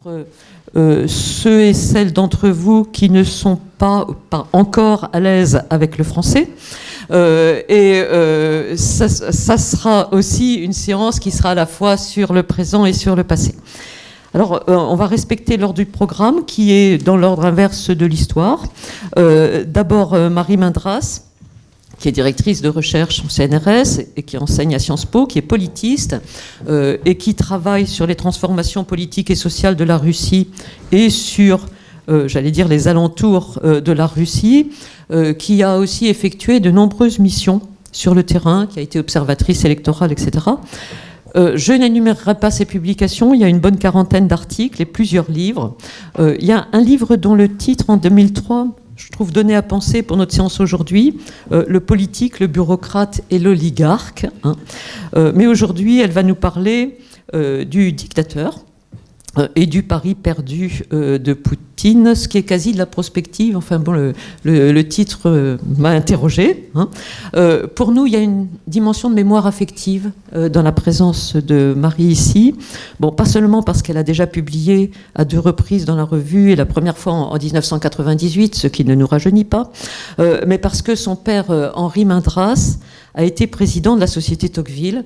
Ceux et celles d'entre vous qui ne sont pas encore à l'aise avec le français. Ça sera aussi une séance qui sera à la fois sur le présent et sur le passé. Alors, on va respecter l'ordre du programme qui est dans l'ordre inverse de l'histoire. D'abord, Marie Mindras, qui est directrice de recherche au CNRS et qui enseigne à Sciences Po, qui est politiste et qui travaille sur les transformations politiques et sociales de la Russie et sur, j'allais dire, les alentours de la Russie, qui a aussi effectué de nombreuses missions sur le terrain, qui a été observatrice électorale, etc. Je n'énumérerai pas ses publications, il y a une bonne quarantaine d'articles et plusieurs livres. Il y a un livre dont le titre, en 2003... je trouve donné à penser pour notre séance aujourd'hui, le politique, le bureaucrate et l'oligarque. Mais aujourd'hui, elle va nous parler du dictateur et du pari perdu de Poutine, ce qui est quasi de la prospective. Enfin bon, le titre m'a interrogé. Pour nous, il y a une dimension de mémoire affective dans la présence de Marie ici. Bon, pas seulement parce qu'elle a déjà publié à 2 reprises dans la revue, et la première fois en 1998, ce qui ne nous rajeunit pas, mais parce que son père, Henri Mindras, a été président de la société Tocqueville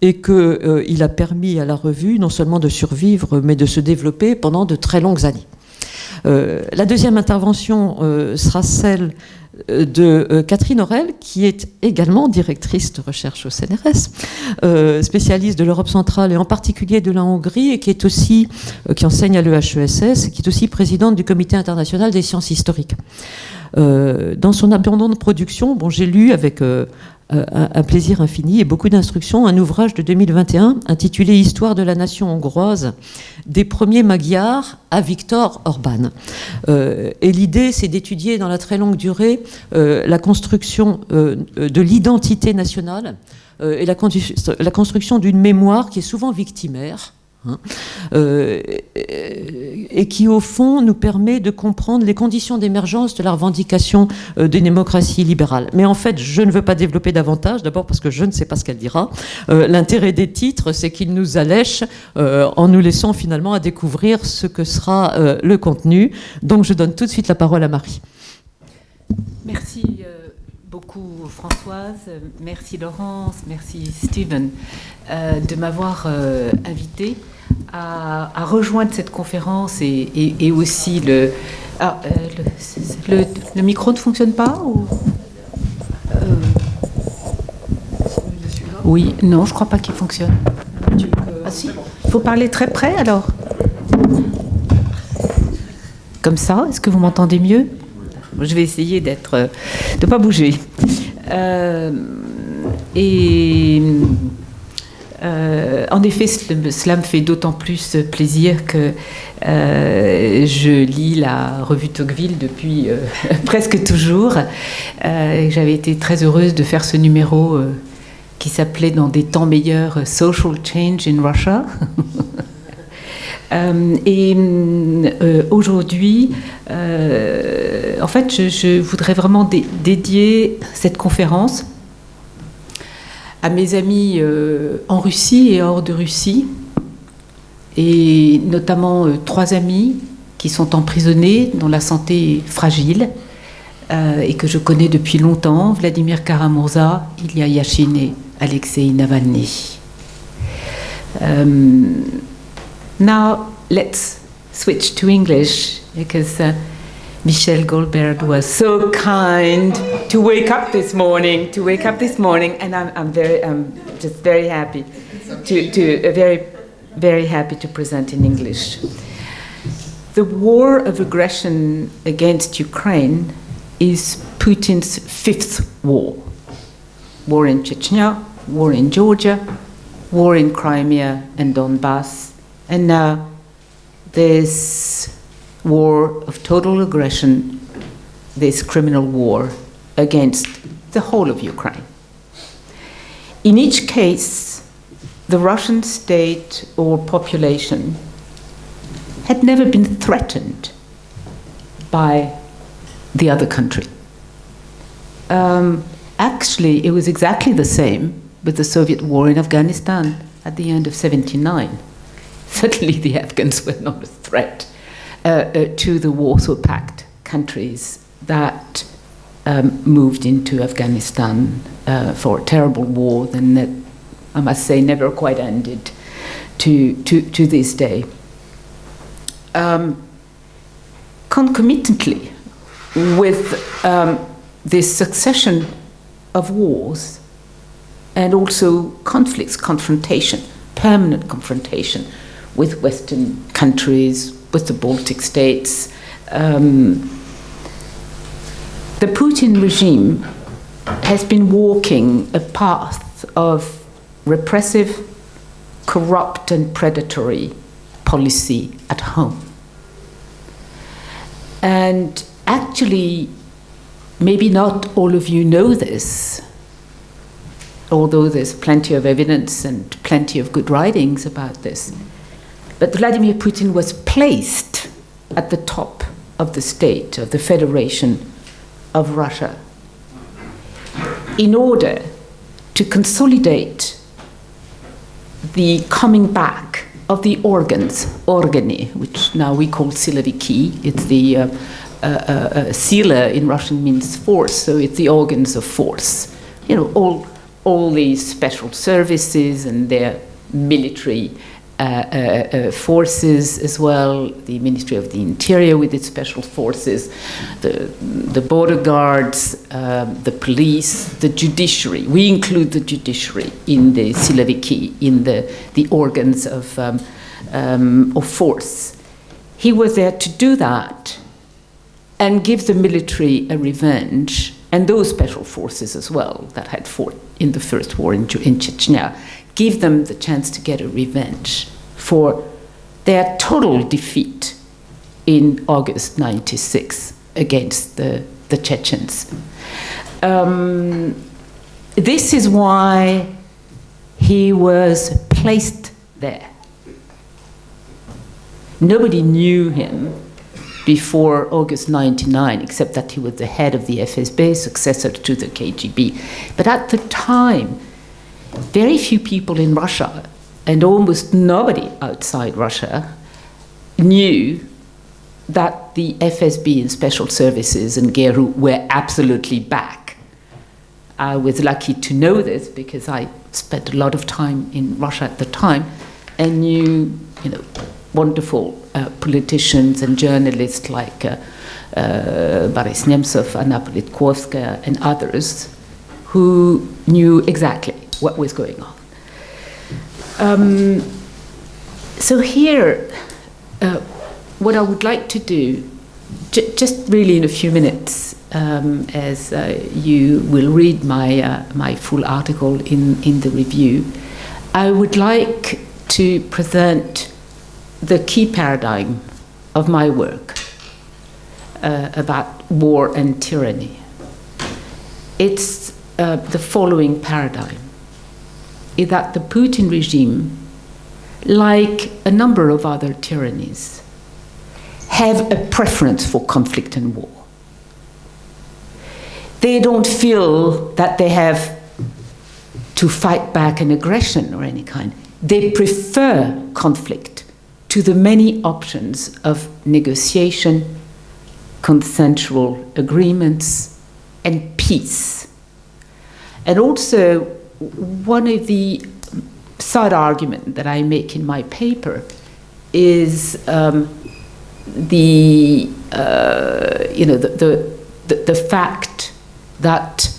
et qu'il a permis à la revue non seulement de survivre, mais de se développer pendant de très longues années. La deuxième intervention sera celle de Catherine Aurel, qui est également directrice de recherche au CNRS, spécialiste de l'Europe centrale et en particulier de la Hongrie, et qui est aussi, qui enseigne à l'EHESS, et qui est aussi présidente du Comité international des sciences historiques. Dans son abondante production, bon, j'ai lu avec un plaisir infini et beaucoup d'instructions un ouvrage de 2021 intitulé « Histoire de la nation hongroise, des premiers Magyars à Viktor Orban ». Et l'idée, c'est d'étudier dans la très longue durée la construction de l'identité nationale et la construction d'une mémoire qui est souvent victimaire, et qui au fond nous permet de comprendre les conditions d'émergence de la revendication d'une démocratie libérale. Mais en fait, je ne veux pas développer davantage, d'abord parce que je ne sais pas ce qu'elle dira. L'intérêt des titres, c'est qu'ils nous allèchent en nous laissant finalement à découvrir ce que sera le contenu. Donc je donne tout de suite la parole à Marie. Merci beaucoup Françoise, merci Laurence, merci Steven de m'avoir invité à rejoindre cette conférence et aussi le micro ne fonctionne pas ou oui, non, je crois pas qu'il fonctionne. Ah si, il faut parler très près alors. Comme ça, est-ce que vous m'entendez mieux? Je vais essayer de ne pas bouger. En effet, cela me fait d'autant plus plaisir que je lis la revue Tocqueville depuis presque toujours. J'avais été très heureuse de faire ce numéro qui s'appelait dans des temps meilleurs Social Change in Russia. Aujourd'hui, en fait, je voudrais vraiment dédier cette conférence à mes amis en Russie et hors de Russie, et notamment 3 amis qui sont emprisonnés, dont la santé est fragile, et que je connais depuis longtemps, Vladimir Kara-Murza, Ilya Yashin et Alexei Navalny. Now, let's switch to English, because Michel Goldberg was so kind to wake up this morning, and I'm just very happy very happy to present in English. The war of aggression against Ukraine is Putin's 5th war. War in Chechnya, war in Georgia, war in Crimea and Donbass, and now this war of total aggression, this criminal war against the whole of Ukraine. In each case, the Russian state or population had never been threatened by the other country. Actually, it was exactly the same with the Soviet war in Afghanistan at the end of 1979. Suddenly the Afghans were not a threat to the Warsaw Pact countries that moved into Afghanistan for a terrible war that, I must say, never quite ended to this day. Concomitantly with this succession of wars and also conflicts, permanent confrontation with Western countries, with the Baltic states, the Putin regime has been walking a path of repressive, corrupt and predatory policy at home. And actually, maybe not all of you know this, although there's plenty of evidence and plenty of good writings about this. But Vladimir Putin was placed at the top of the state, of the Federation of Russia, in order to consolidate the coming back of the organs, organi, which now we call siloviki. It's the sila in Russian means force, so it's the organs of force. You know, all these special services and their military forces as well, the Ministry of the Interior with its special forces, the border guards, the police, the judiciary. We include the judiciary in the siloviki, in the organs of force. He was there to do that and give the military a revenge, and those special forces as well that had fought in the first war in Chechnya, give them the chance to get a revenge for their total defeat in August 96 against the Chechens. This is why he was placed there. Nobody knew him before August 99, except that he was the head of the FSB, successor to the KGB. But at the time, very few people in Russia, and almost nobody outside Russia, knew that the FSB and special services and GRU were absolutely back. I was lucky to know this because I spent a lot of time in Russia at the time and knew, wonderful politicians and journalists like Boris Nemtsov, Anna Politkovskaya, and others who knew exactly what was going on. So here, what I would like to do, just really in a few minutes, as you will read my full article in the review, I would like to present the key paradigm of my work about war and tyranny. It's the following paradigm, is that the Putin regime, like a number of other tyrannies, have a preference for conflict and war. They don't feel that they have to fight back an aggression or any kind. They prefer conflict to the many options of negotiation, consensual agreements, and peace. And also, one of the side arguments that I make in my paper is the fact that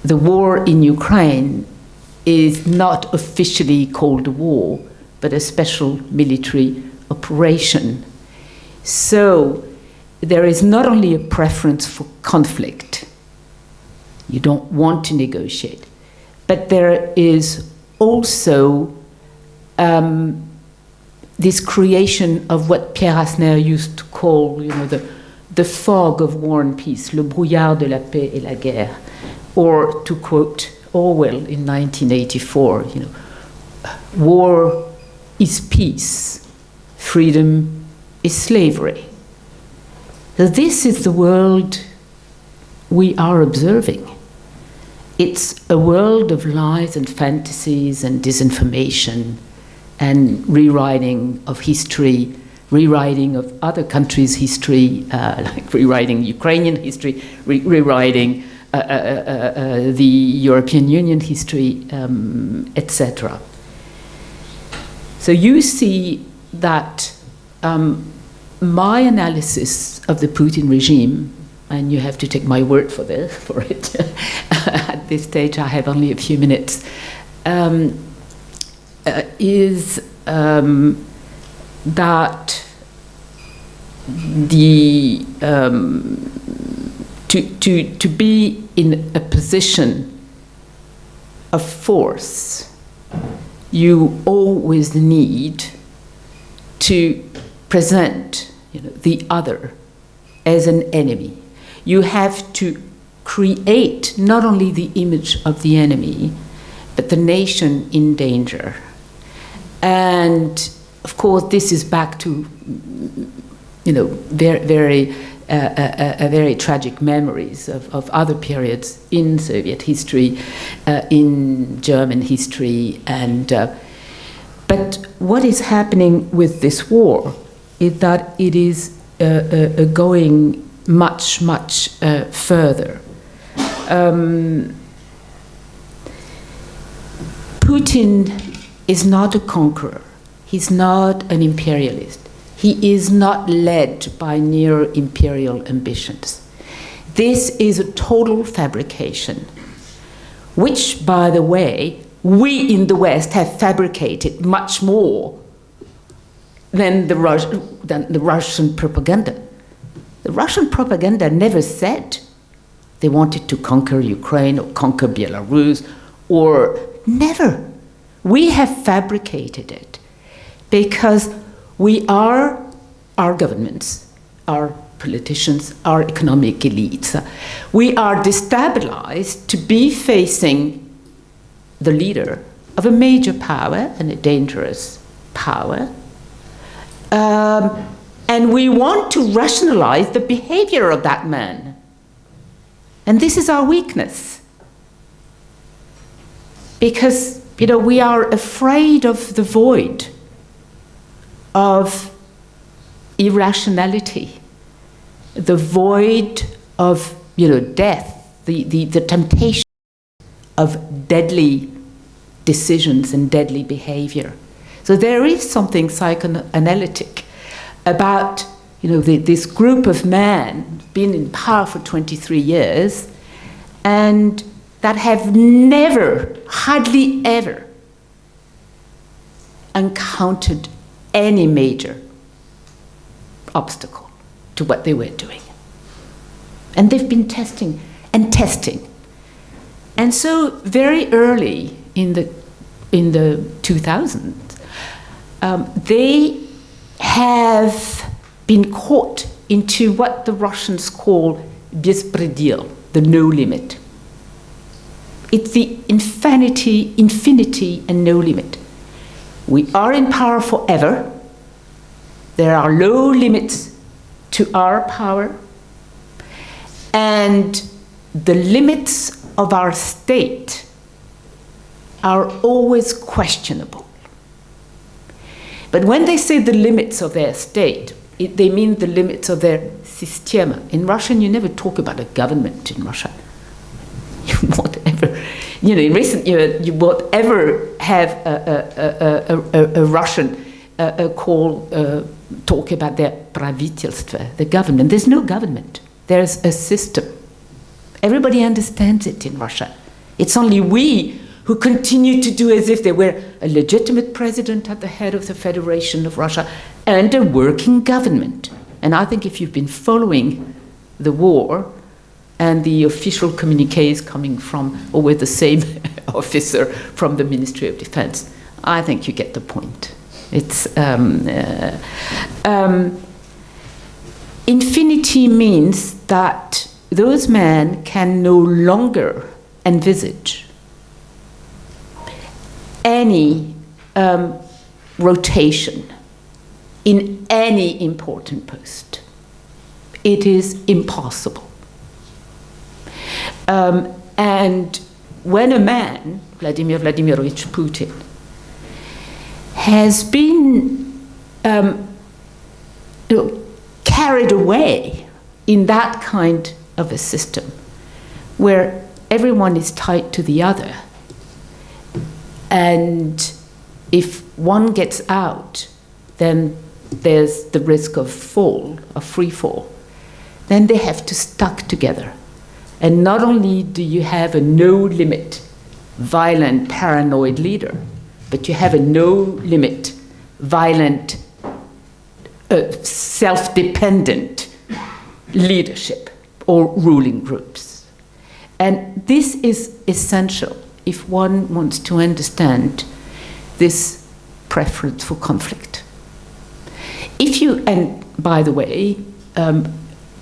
the war in Ukraine is not officially called a war, but a special military operation. So there is not only a preference for conflict, you don't want to negotiate, but there is also this creation of what Pierre Asner used to call, the fog of war and peace, le brouillard de la paix et la guerre, or to quote Orwell in 1984, war is peace, freedom is slavery. So this is the world we are observing. It's a world of lies and fantasies and disinformation and rewriting of history, rewriting of other countries' history, like rewriting Ukrainian history, rewriting the European Union history, etc. So you see that my analysis of the Putin regime, and you have to take my word for it, at this stage I have only a few minutes, is that the to be in a position of force, you always need to present, the other as an enemy. You have to create not only the image of the enemy, but the nation in danger. And of course, this is back to, very tragic memories of other periods in Soviet history, in German history, and but what is happening with this war is that it is going much further. Putin is not a conqueror. He's not an imperialist. He is not led by neo-imperial ambitions. This is a total fabrication, which, by the way, we in the West have fabricated much more than the Russian propaganda. The Russian propaganda never said they wanted to conquer Ukraine or conquer Belarus, or never. We have fabricated it because our governments, our politicians, our economic elites, we are destabilized to be facing the leader of a major power and a dangerous power. And we want to rationalize the behavior of that man. And this is our weakness. Because, we are afraid of the void of irrationality, the void of, death, the temptation of deadly decisions and deadly behavior. So there is something psychoanalytic about, this group of men been in power for 23 years and that have never, hardly ever, encountered any major obstacle to what they were doing. And they've been testing and testing. And so very early in the 2000s, they have been caught into what the Russians call bespredel, the no limit. It's the infinity and no limit. We are in power forever. There are no limits to our power. And the limits of our state are always questionable. But when they say the limits of their state, they mean the limits of their systema. In Russian, you never talk about a government in Russia. In recent years, you won't ever have a Russian talk about their правительство, the government. There's no government. There's a system. Everybody understands it in Russia. It's only we who continue to do as if there were a legitimate president at the head of the Federation of Russia and a working government. And I think if you've been following the war and the official communiques coming from, or with the same officer from the Ministry of Defense, I think you get the point. It's infinity means that those men can no longer envisage any rotation in any important post. It is impossible. And when a man, Vladimir Vladimirovich Putin, has been carried away in that kind of a system where everyone is tied to the other. And if one gets out, then there's the risk of free fall. Then they have to stuck together. And not only do you have a no-limit, violent, paranoid leader, but you have a no-limit, violent, self-dependent leadership or ruling groups. And this is essential if one wants to understand this preference for conflict. And by the way,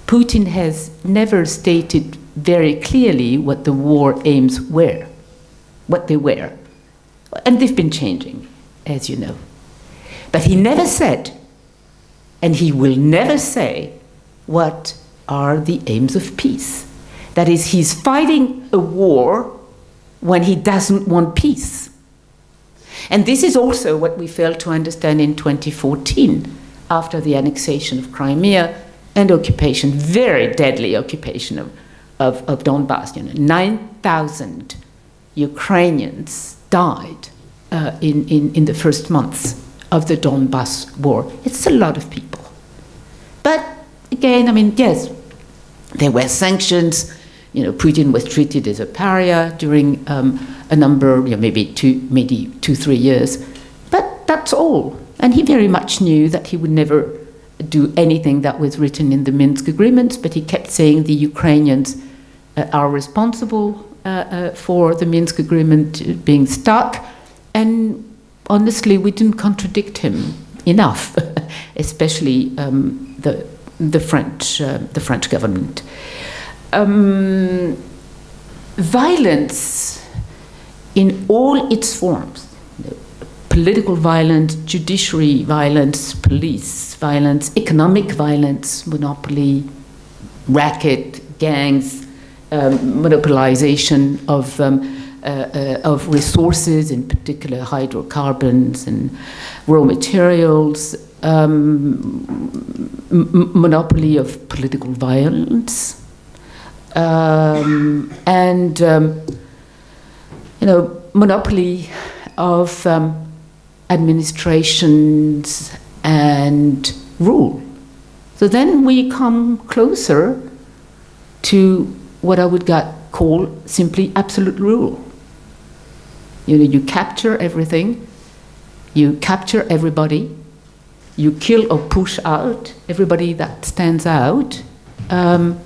Putin has never stated very clearly what the war aims were, what they were. And they've been changing, as you know. But he never said, and he will never say, what are the aims of peace. That is, he's fighting a war when he doesn't want peace. And this is also what we failed to understand in 2014, after the annexation of Crimea and occupation, very deadly occupation of Donbass. 9,000 Ukrainians died in the first months of the Donbass war. It's a lot of people. But again, I mean, yes, there were sanctions. Putin was treated as a pariah during a number, maybe 2-3 years. But that's all. And he very much knew that he would never do anything that was written in the Minsk agreements, but he kept saying the Ukrainians are responsible for the Minsk agreement being stuck. And honestly, we didn't contradict him enough, especially the French government. Violence in all its forms, political violence, judiciary violence, police violence, economic violence, monopoly, racket, gangs, monopolization of resources, in particular hydrocarbons and raw materials, monopoly of political violence, and monopoly of administrations and rule. So then we come closer to what I would call simply absolute rule. You capture everything, you capture everybody, you kill or push out everybody that stands out, and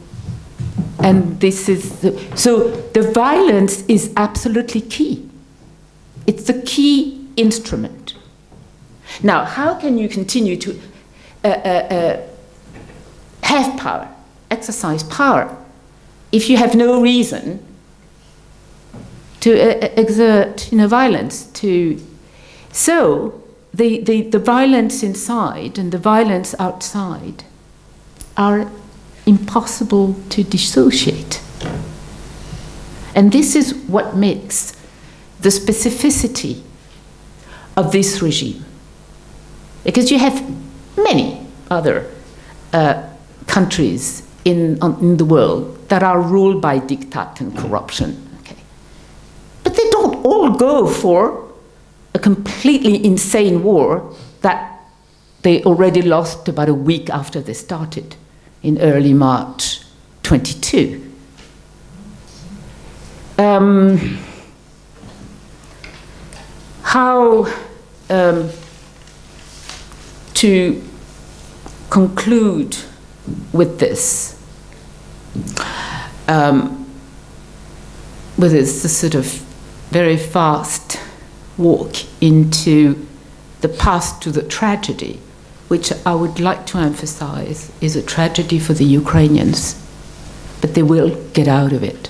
this is so the violence is absolutely key. It's the key instrument. Now, how can you continue to have power, exercise power, if you have no reason to exert violence? So the violence inside and the violence outside are impossible to dissociate. And this is what makes the specificity of this regime. Because you have many other countries in the world that are ruled by diktat and corruption. Okay. But they don't all go for a completely insane war that they already lost about a week after they started in early March 22. How to conclude with this, with this sort of very fast walk into the path to the tragedy, which I would like to emphasize is a tragedy for the Ukrainians, but they will get out of it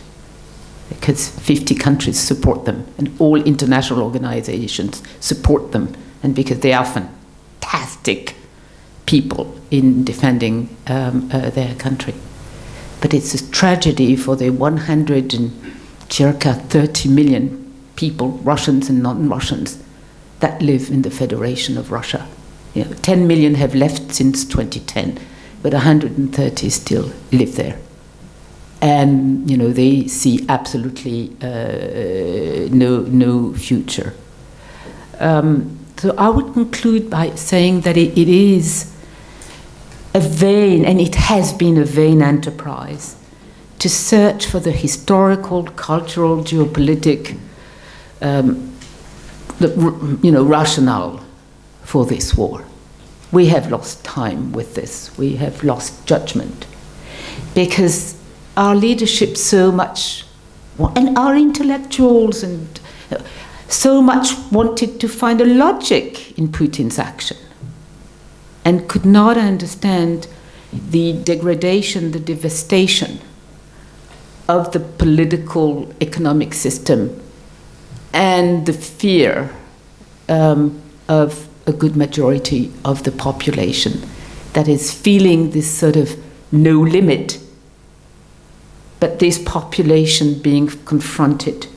because 50 countries support them and all international organizations support them, and because they are fantastic people in defending their country. But it's a tragedy for the 130 million people, Russians and non-Russians, that live in the Federation of Russia. 10 million have left since 2010, but 130 still live there. And they see absolutely no future. So I would conclude by saying that it is a vain, and it has been a vain enterprise, to search for the historical, cultural, geopolitical, rationale for this war. We have lost time with this. We have lost judgment, because our leadership so much, and our intellectuals, and so much wanted to find a logic in Putin's action, and could not understand the degradation, the devastation of the political, economic system, and the fear of a good majority of the population that is feeling this sort of no limit, but this population being confronted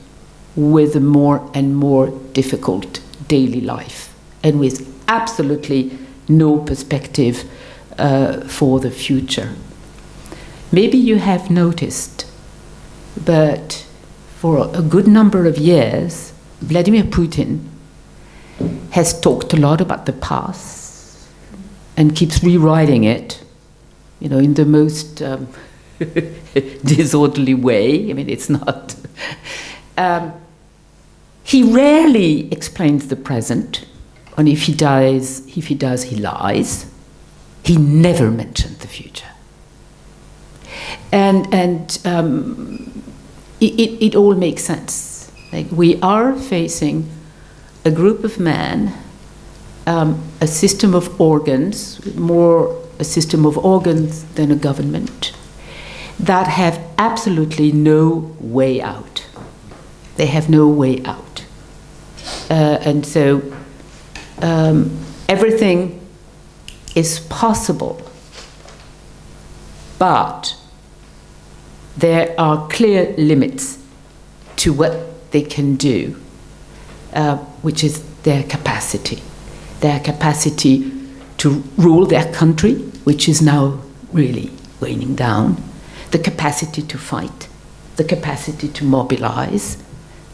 with a more and more difficult daily life, and with absolutely no perspective for the future. Maybe you have noticed, but for a good number of years, Vladimir Putin has talked a lot about the past and keeps rewriting it, in the most disorderly way. I mean, it's not. He rarely explains the present, and if he does, he lies. He never mentioned the future, and it all makes sense. Like, we are facing a group of men, a system of organs, more a system of organs than a government, that have absolutely no way out. They have no way out. And so everything is possible, but there are clear limits to what they can do, which is their capacity to rule their country, which is now really waning down, the capacity to fight, the capacity to mobilize,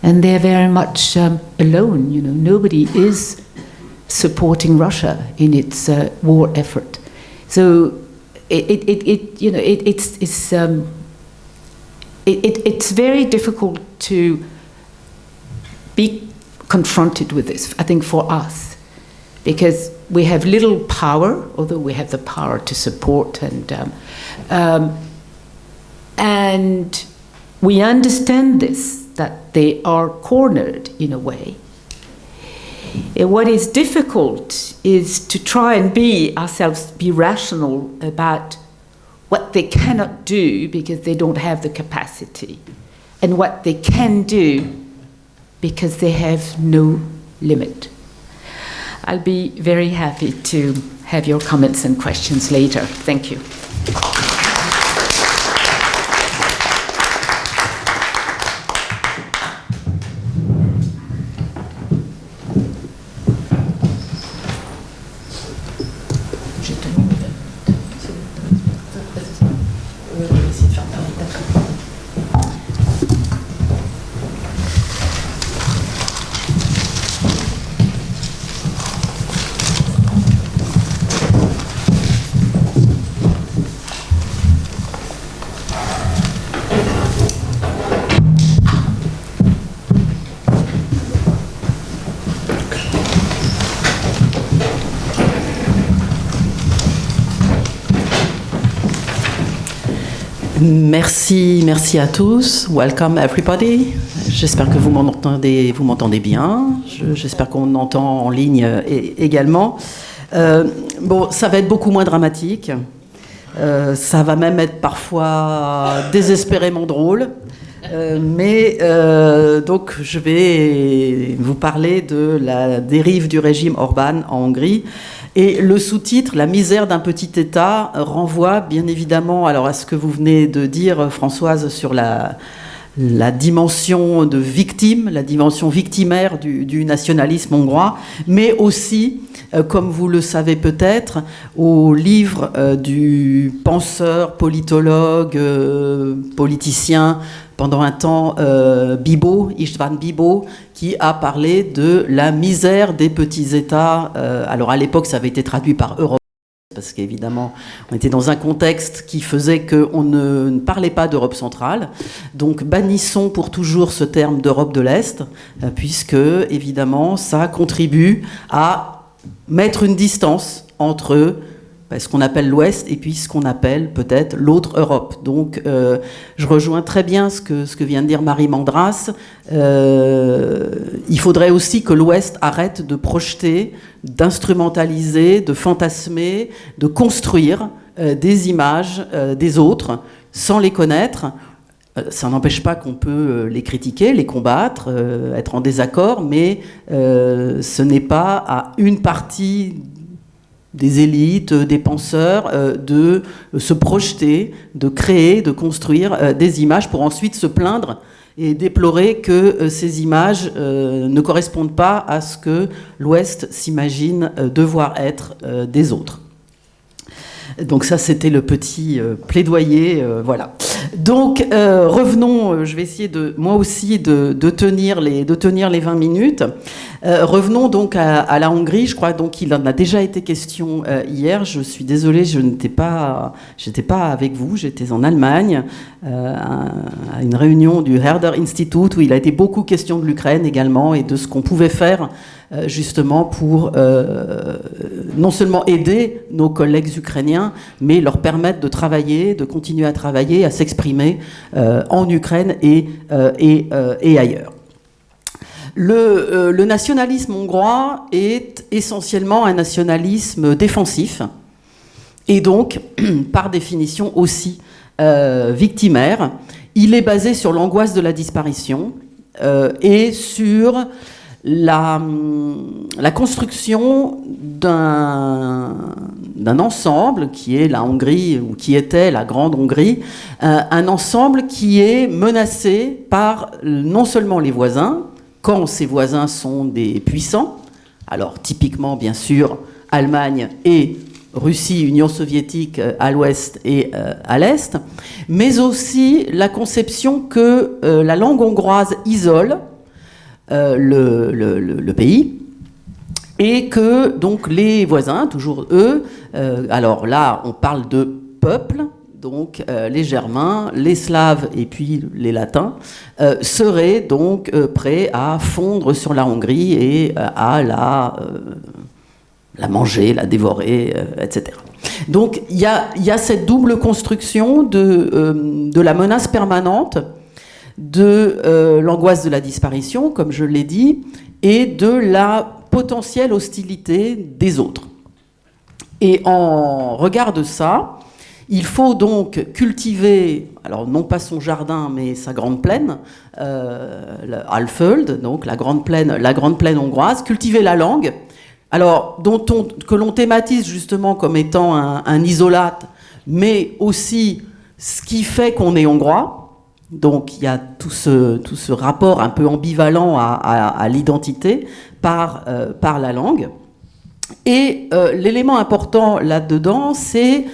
and they're very much alone. Nobody is supporting Russia in its war effort. So it's very difficult to be confronted with this, I think, for us, because we have little power, although we have the power to support, and we understand this, that they are cornered in a way. What is difficult is to try and be rational about what they cannot do because they don't have the capacity, and what they can do because they have no limit. I'll be very happy to have your comments and questions later. Thank you. Merci à tous. Welcome everybody. J'espère que vous m'entendez bien. J'espère qu'on entend en ligne également. Bon, ça va être beaucoup moins dramatique. Ça va même être parfois désespérément drôle. Donc, je vais vous parler de la dérive du régime Orbán en Hongrie. Et le sous-titre, La misère d'un petit État, renvoie bien évidemment à ce que vous venez de dire, Françoise, sur la la dimension de victime, la dimension victimaire du nationalisme hongrois, mais aussi, comme vous le savez peut-être, au livre du penseur, politologue, politicien, pendant un temps, Bibó, István Bibó, qui a parlé de la misère des petits États. Alors à l'époque, ça avait été traduit par Europe, parce qu'évidemment, on était dans un contexte qui faisait qu'on ne parlait pas d'Europe centrale. Donc bannissons pour toujours ce terme d'Europe de l'Est, puisque, évidemment, ça contribue à mettre une distance entre ce qu'on appelle l'Ouest et puis ce qu'on appelle peut-être l'autre Europe. Donc je rejoins très bien ce que vient de dire Marie Mandras. Il faudrait aussi que l'Ouest arrête de projeter, d'instrumentaliser, de fantasmer, de construire des images des autres sans les connaître. Ça n'empêche pas qu'on peut les critiquer, les combattre, être en désaccord, mais ce n'est pas à une partie des élites, des penseurs, de se projeter, de créer, de construire des images pour ensuite se plaindre et déplorer que ces images ne correspondent pas à ce que l'Ouest s'imagine devoir être des autres. Donc ça, c'était le petit plaidoyer, voilà. Donc revenons, je vais essayer moi aussi de tenir les 20 minutes. Revenons donc à la Hongrie. Je crois donc qu'il en a déjà été question hier. Je suis désolée, j'étais pas avec vous. J'étais en Allemagne à une réunion du Herder Institute où il a été beaucoup question de l'Ukraine également et de ce qu'on pouvait faire justement pour non seulement aider nos collègues ukrainiens, mais leur permettre de travailler, de continuer à travailler, à s'exprimer en Ukraine et ailleurs. Le nationalisme hongrois est essentiellement un nationalisme défensif et donc, par définition aussi victimaire. Il est basé sur l'angoisse de la disparition et sur la construction d'un ensemble qui est la Hongrie, ou qui était la Grande Hongrie, un ensemble qui est menacé par non seulement les voisins, quand ces voisins sont des puissants, alors typiquement bien sûr Allemagne et Russie, Union soviétique à l'ouest et à l'est, mais aussi la conception que la langue hongroise isole le pays, et que donc les voisins, toujours eux, alors là on parle de peuple, donc les Germains, les Slaves et puis les Latins seraient donc prêts à fondre sur la Hongrie et à la manger, la dévorer, etc. Donc il y a cette double construction de la menace permanente, de l'angoisse de la disparition, comme je l'ai dit, et de la potentielle hostilité des autres. Et en regard de ça, il faut donc cultiver, alors non pas son jardin, mais sa grande plaine, Alföld, donc la grande plaine hongroise, cultiver la langue, alors que l'on thématise justement comme étant un isolate, mais aussi ce qui fait qu'on est hongrois. Donc il y a tout ce rapport un peu ambivalent à l'identité par la langue. Et l'élément important là-dedans, c'est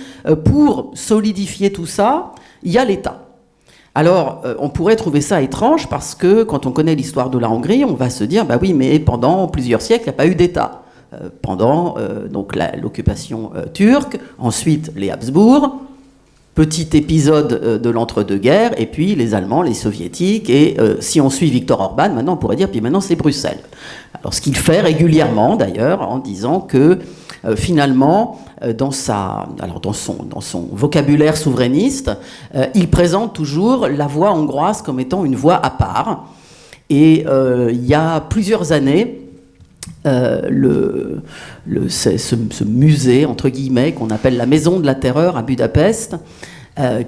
pour solidifier tout ça, il y a l'État. Alors on pourrait trouver ça étrange parce que quand on connaît l'histoire de la Hongrie, on va se dire bah oui, mais pendant plusieurs siècles, il n'y a pas eu d'État. Pendant donc l'occupation turque, ensuite les Habsbourg, petit épisode de l'entre-deux-guerres, et puis les Allemands, les Soviétiques, et si on suit Viktor Orban, maintenant on pourrait dire, puis maintenant c'est Bruxelles. Alors ce qu'il fait régulièrement d'ailleurs, en disant que finalement, dans son vocabulaire souverainiste, il présente toujours la voix hongroise comme étant une voix à part. Et il y a plusieurs années, ce musée, entre guillemets, qu'on appelle la Maison de la Terreur à Budapest,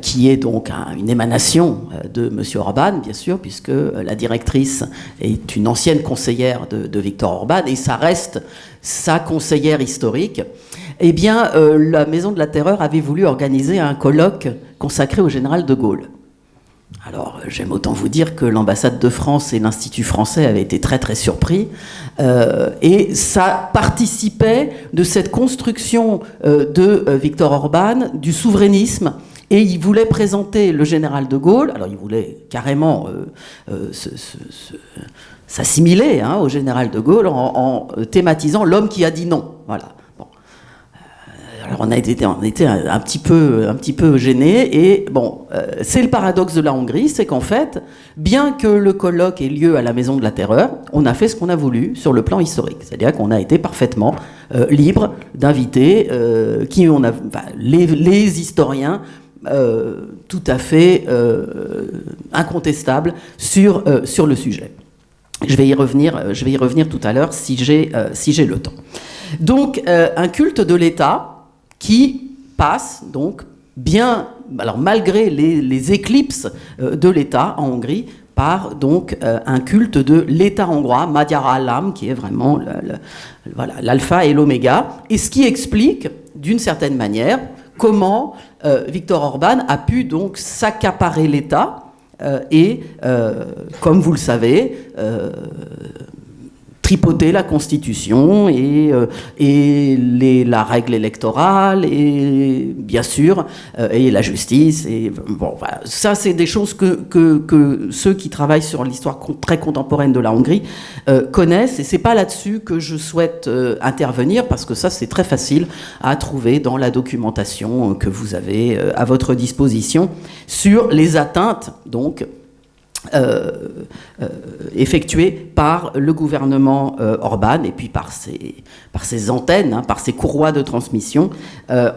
qui est donc une émanation de M. Orban, bien sûr, puisque la directrice est une ancienne conseillère de Viktor Orban, et ça reste sa conseillère historique. Eh bien, la Maison de la Terreur avait voulu organiser un colloque consacré au général de Gaulle. Alors, j'aime autant vous dire que l'ambassade de France et l'Institut français avaient été très très surpris. Et ça participait de cette construction de Viktor Orban, du souverainisme. Et il voulait présenter le général de Gaulle, alors il voulait carrément s'assimiler au général de Gaulle en thématisant l'homme qui a dit non. Voilà. Alors on était un petit peu gênés, et bon, c'est le paradoxe de la Hongrie, c'est qu'en fait, bien que le colloque ait lieu à la Maison de la Terreur, on a fait ce qu'on a voulu sur le plan historique, c'est-à-dire qu'on a été parfaitement libre d'inviter les historiens tout à fait incontestables sur le sujet. Je vais y revenir tout à l'heure si j'ai le temps. Donc un culte de l'État qui passe donc bien, alors malgré les éclipses de l'État en Hongrie, par donc un culte de l'État hongrois, Magyar Állam, qui est vraiment l'alpha et l'oméga, et ce qui explique d'une certaine manière comment Viktor Orban a pu donc s'accaparer l'État et, comme vous le savez, tripoter la Constitution et la règle électorale et bien sûr et la justice, et bon voilà, ça c'est des choses que ceux qui travaillent sur l'histoire très contemporaine de la Hongrie connaissent, et c'est pas là-dessus que je souhaite intervenir, parce que ça c'est très facile à trouver dans la documentation que vous avez à votre disposition sur les atteintes donc effectuées par le gouvernement Orban et puis par ses antennes, par ses courroies de transmission par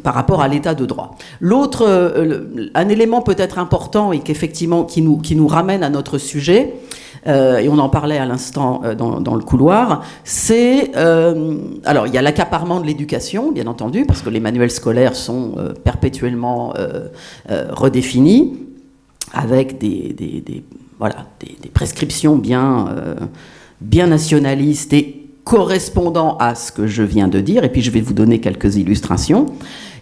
rapport à l'état de droit. Un élément peut-être important et qu'effectivement qui nous ramène à notre sujet, et on en parlait à l'instant dans le couloir, c'est alors il y a l'accaparement de l'éducation, bien entendu, parce que les manuels scolaires sont perpétuellement redéfinis avec des prescriptions bien nationalistes et correspondant à ce que je viens de dire, et puis je vais vous donner quelques illustrations.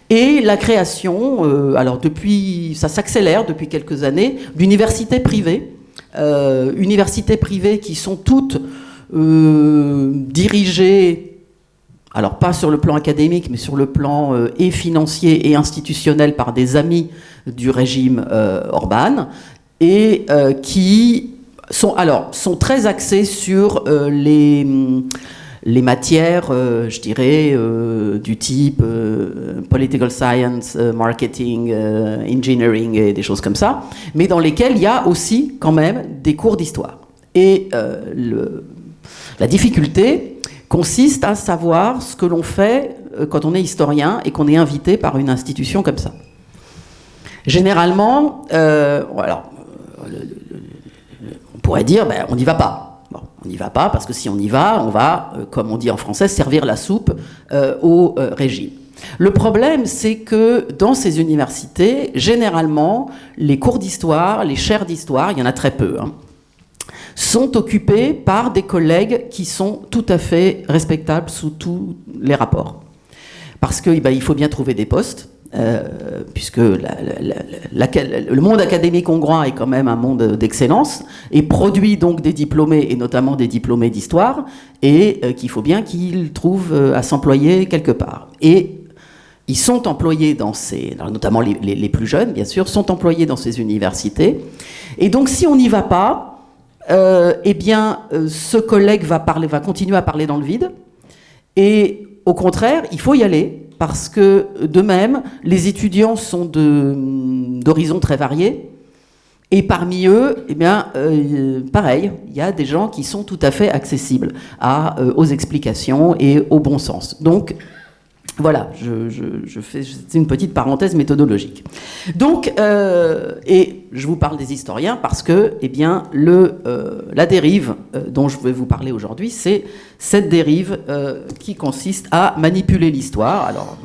Et la création, alors ça s'accélère depuis quelques années, d'universités privées, qui sont toutes dirigées, alors pas sur le plan académique, mais sur le plan et financier et institutionnel par des amis du régime Orban, et qui sont très axés sur les matières, je dirais, du type political science, marketing, engineering et des choses comme ça, mais dans lesquelles il y a aussi quand même des cours d'histoire. Et la difficulté consiste à savoir ce que l'on fait quand on est historien et qu'on est invité par une institution comme ça. Généralement, on pourrait dire, on n'y va pas. Bon, on n'y va pas parce que si on y va, on va, comme on dit en français, servir la soupe au régime. Le problème, c'est que dans ces universités, généralement, les cours d'histoire, les chaires d'histoire, il y en a très peu, sont occupés par des collègues qui sont tout à fait respectables sous tous les rapports. Parce qu'il faut bien trouver des postes, puisque le monde académique hongrois est quand même un monde d'excellence, et produit donc des diplômés, et notamment des diplômés d'histoire, et qu'il faut bien qu'ils trouvent à s'employer quelque part. Et ils sont employés notamment les plus jeunes, bien sûr, sont employés dans ces universités. Et donc, si on n'y va pas, ce collègue va continuer à parler dans le vide. Et au contraire, il faut y aller, parce que, de même, les étudiants sont d'horizons très variés. Et parmi eux, pareil, il y a des gens qui sont tout à fait accessibles aux explications et au bon sens. Donc, voilà, je fais une petite parenthèse méthodologique. Donc, et je vous parle des historiens parce que, la dérive dont je vais vous parler aujourd'hui, c'est cette dérive qui consiste à manipuler l'histoire. Alors,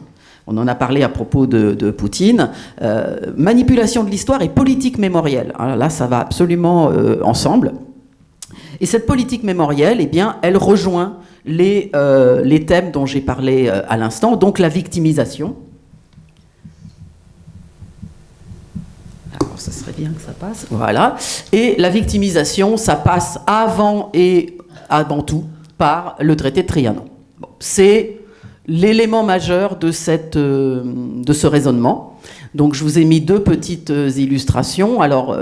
on en a parlé à propos de Poutine. Manipulation de l'histoire et politique mémorielle. Alors là, ça va absolument ensemble. Et cette politique mémorielle, elle rejoint les thèmes dont j'ai parlé à l'instant, donc la victimisation. ça serait bien que ça passe. Voilà. Et la victimisation, ça passe avant tout par le traité de Trianon. Bon, c'est l'élément majeur de ce raisonnement. Donc, je vous ai mis deux petites illustrations. Alors,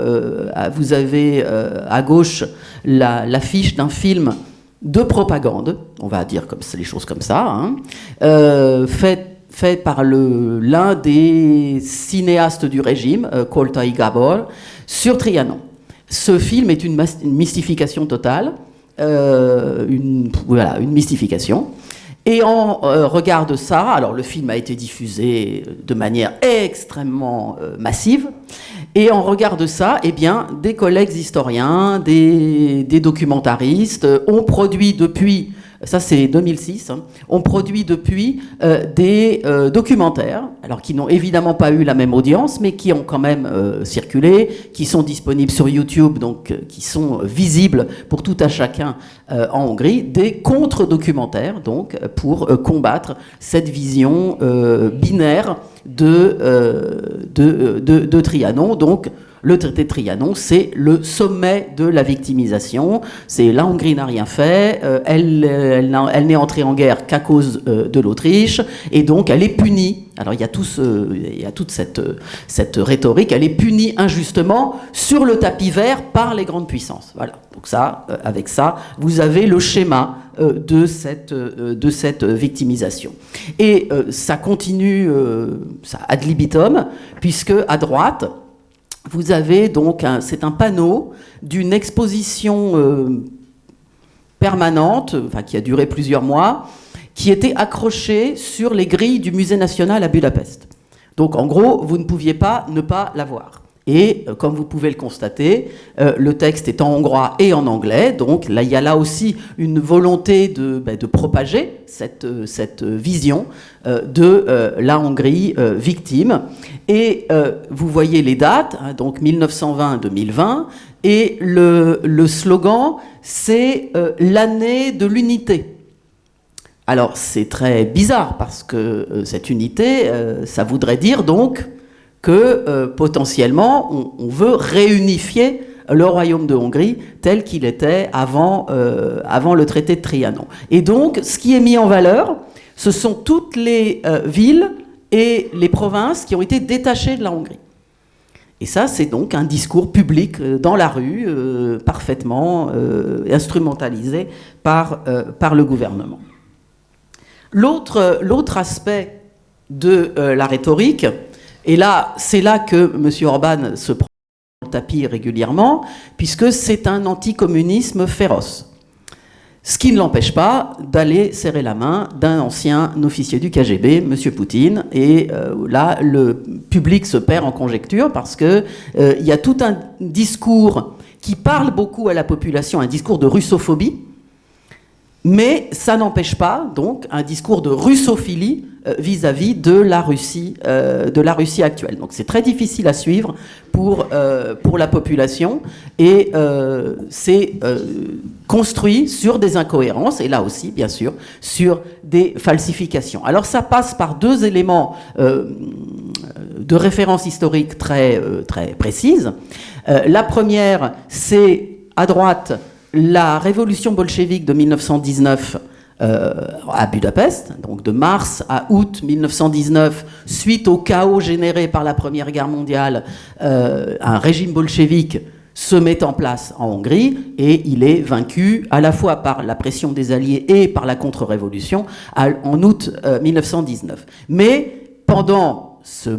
vous avez à gauche l'affiche d'un film de propagande, on va dire les choses comme ça, hein, fait par l'un des cinéastes du régime, Koltai Gabor, sur Trianon. Ce film est une mystification totale, une mystification. Et on regarde ça, alors le film a été diffusé de manière extrêmement massive, et on regarde ça, eh bien, des collègues historiens, des documentaristes ont produit depuis, ça c'est 2006, hein, ont produit depuis des documentaires, alors qui n'ont évidemment pas eu la même audience, mais qui ont quand même circulé, qui sont disponibles sur YouTube, donc qui sont visibles pour tout à chacun en Hongrie, des contre-documentaires, donc pour combattre cette vision binaire de Trianon. Donc, le traité de Trianon, c'est le sommet de la victimisation. C'est la Hongrie n'a rien fait, elle n'est entrée en guerre qu'à cause de l'Autriche, et donc elle est punie. Alors il y a toute cette rhétorique, elle est punie injustement sur le tapis vert par les grandes puissances. Voilà. Donc ça, avec ça, vous avez le schéma de cette victimisation. Et ça continue, ça ad libitum, puisque à droite, vous avez donc c'est un panneau d'une exposition permanente, enfin, qui a duré plusieurs mois, qui était accroché sur les grilles du Musée national à Budapest. Donc en gros, vous ne pouviez pas ne pas la voir. Et comme vous pouvez le constater, le texte est en hongrois et en anglais, donc là, il y a là aussi une volonté de propager cette vision de la Hongrie victime. Et vous voyez les dates, hein, donc 1920-2020, et le slogan, c'est l'année de l'unité. Alors c'est très bizarre parce que cette unité, ça voudrait dire donc que potentiellement on veut réunifier le royaume de Hongrie tel qu'il était avant le traité de Trianon. Et donc ce qui est mis en valeur, ce sont toutes les villes et les provinces qui ont été détachées de la Hongrie. Et ça, c'est donc un discours public dans la rue, parfaitement instrumentalisé par le gouvernement. L'autre aspect de la rhétorique, et là, c'est là que M. Orbán se prend le tapis régulièrement, puisque c'est un anticommunisme féroce. Ce qui ne l'empêche pas d'aller serrer la main d'un ancien officier du KGB, M. Poutine, et là, le public se perd en conjecture, parce qu'il y a tout un discours qui parle beaucoup à la population, un discours de russophobie, mais ça n'empêche pas, donc, un discours de russophilie vis-à-vis de la Russie actuelle. Donc c'est très difficile à suivre pour la population, et c'est construit sur des incohérences, et là aussi, bien sûr, sur des falsifications. Alors ça passe par deux éléments de référence historique très précises. La première, c'est à droite, la révolution bolchevique de 1919 à Budapest, donc de mars à août 1919, suite au chaos généré par la Première Guerre mondiale, un régime bolchevique se met en place en Hongrie, et il est vaincu à la fois par la pression des Alliés et par la contre-révolution en août 1919. Mais pendant ce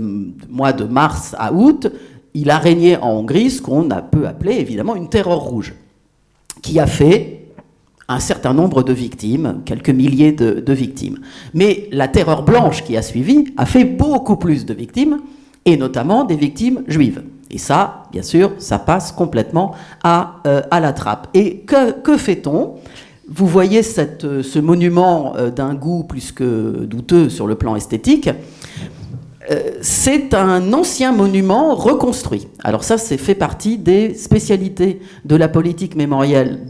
mois de mars à août, il a régné en Hongrie ce qu'on peut appeler évidemment une terreur rouge, qui a fait un certain nombre de victimes, quelques milliers de victimes. Mais la terreur blanche qui a suivi a fait beaucoup plus de victimes, et notamment des victimes juives. Et ça, bien sûr, ça passe complètement à la trappe. Et que fait-on ? Vous voyez ce monument d'un goût plus que douteux sur le plan esthétique. C'est un ancien monument reconstruit. Alors ça, c'est fait partie des spécialités de la politique mémorielle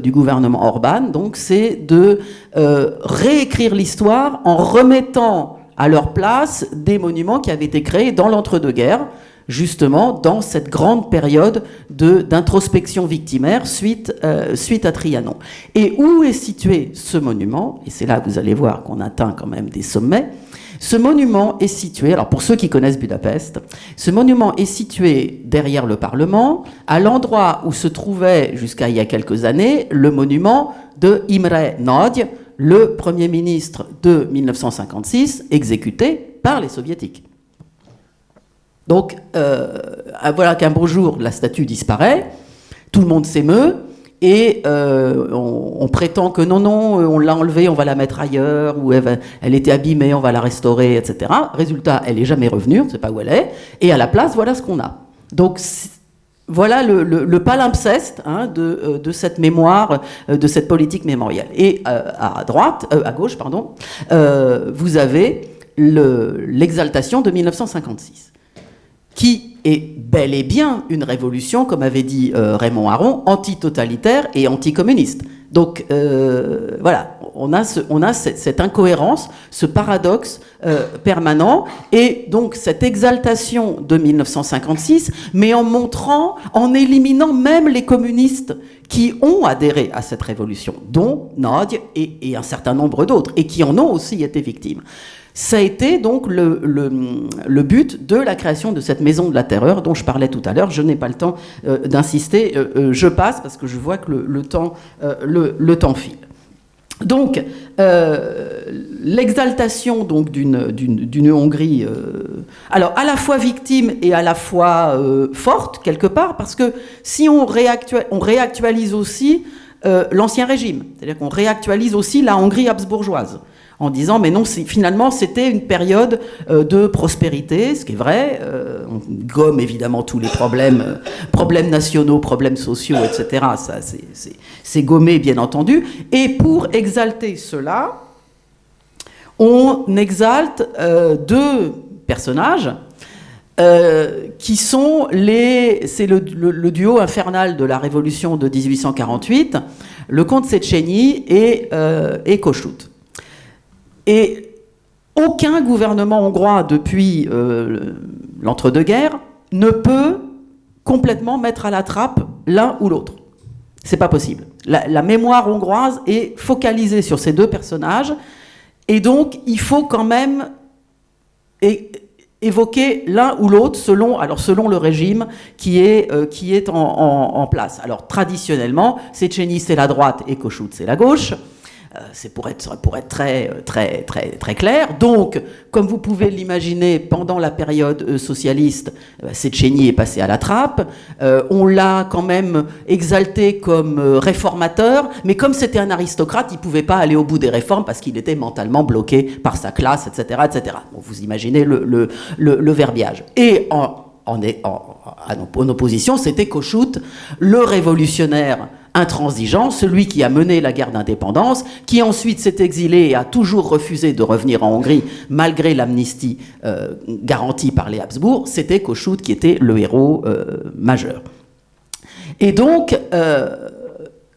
du gouvernement Orbán. Donc c'est de réécrire l'histoire en remettant à leur place des monuments qui avaient été créés dans l'entre-deux-guerres, justement dans cette grande période d'introspection victimaire suite à Trianon. Et où est situé ce monument? Et c'est là que vous allez voir qu'on atteint quand même des sommets. Ce monument est situé, alors pour ceux qui connaissent Budapest, ce monument est situé derrière le Parlement, à l'endroit où se trouvait, jusqu'à il y a quelques années, le monument de Imre Nagy, le Premier ministre de 1956, exécuté par les Soviétiques. Donc, voilà qu'un beau jour, la statue disparaît, tout le monde s'émeut, et on prétend que non, on l'a enlevée, on va la mettre ailleurs, ou elle était abîmée, on va la restaurer, etc. Résultat, elle n'est jamais revenue, on ne sait pas où elle est, et à la place, voilà ce qu'on a. Donc, voilà le palimpseste de cette mémoire, de cette politique mémorielle. Et à gauche, vous avez l'exaltation de 1956, qui est bel et bien une révolution, comme avait dit Raymond Aron, anti-totalitaire et anticommuniste. Donc voilà, on a cette incohérence, ce paradoxe permanent, et donc cette exaltation de 1956, mais en éliminant même les communistes qui ont adhéré à cette révolution, dont Nagy et un certain nombre d'autres, et qui en ont aussi été victimes. Ça a été donc le but de la création de cette maison de la terreur dont je parlais tout à l'heure. Je n'ai pas le temps d'insister, je passe parce que je vois que le temps file. Donc, l'exaltation donc d'une Hongrie, alors à la fois victime et à la fois forte quelque part, parce que si on réactualise aussi l'ancien régime, c'est-à-dire qu'on réactualise aussi la Hongrie habsbourgeoise, en disant mais non, finalement c'était une période de prospérité, ce qui est vrai, on gomme évidemment tous les problèmes nationaux, problèmes sociaux, etc. Ça, c'est gommé bien entendu, et pour exalter cela, on exalte deux personnages qui sont c'est le duo infernal de la révolution de 1848, le comte Széchenyi et Kossuth. Et aucun gouvernement hongrois depuis l'entre-deux-guerres ne peut complètement mettre à la trappe l'un ou l'autre. C'est pas possible. La mémoire hongroise est focalisée sur ces deux personnages, et donc il faut quand même évoquer l'un ou l'autre selon le régime qui est en place. Alors traditionnellement, Széchenyi c'est la droite et Kossuth c'est la gauche. C'est pour être très clair. Donc, comme vous pouvez l'imaginer, pendant la période socialiste, Széchenyi est passé à la trappe. On l'a quand même exalté comme réformateur, mais comme c'était un aristocrate, il ne pouvait pas aller au bout des réformes parce qu'il était mentalement bloqué par sa classe, etc. etc. Bon, vous imaginez le verbiage. Et en opposition, c'était Kossuth, le révolutionnaire intransigeant, celui qui a mené la guerre d'indépendance, qui ensuite s'est exilé et a toujours refusé de revenir en Hongrie malgré l'amnistie garantie par les Habsbourg. C'était Kossuth qui était le héros majeur. Et donc,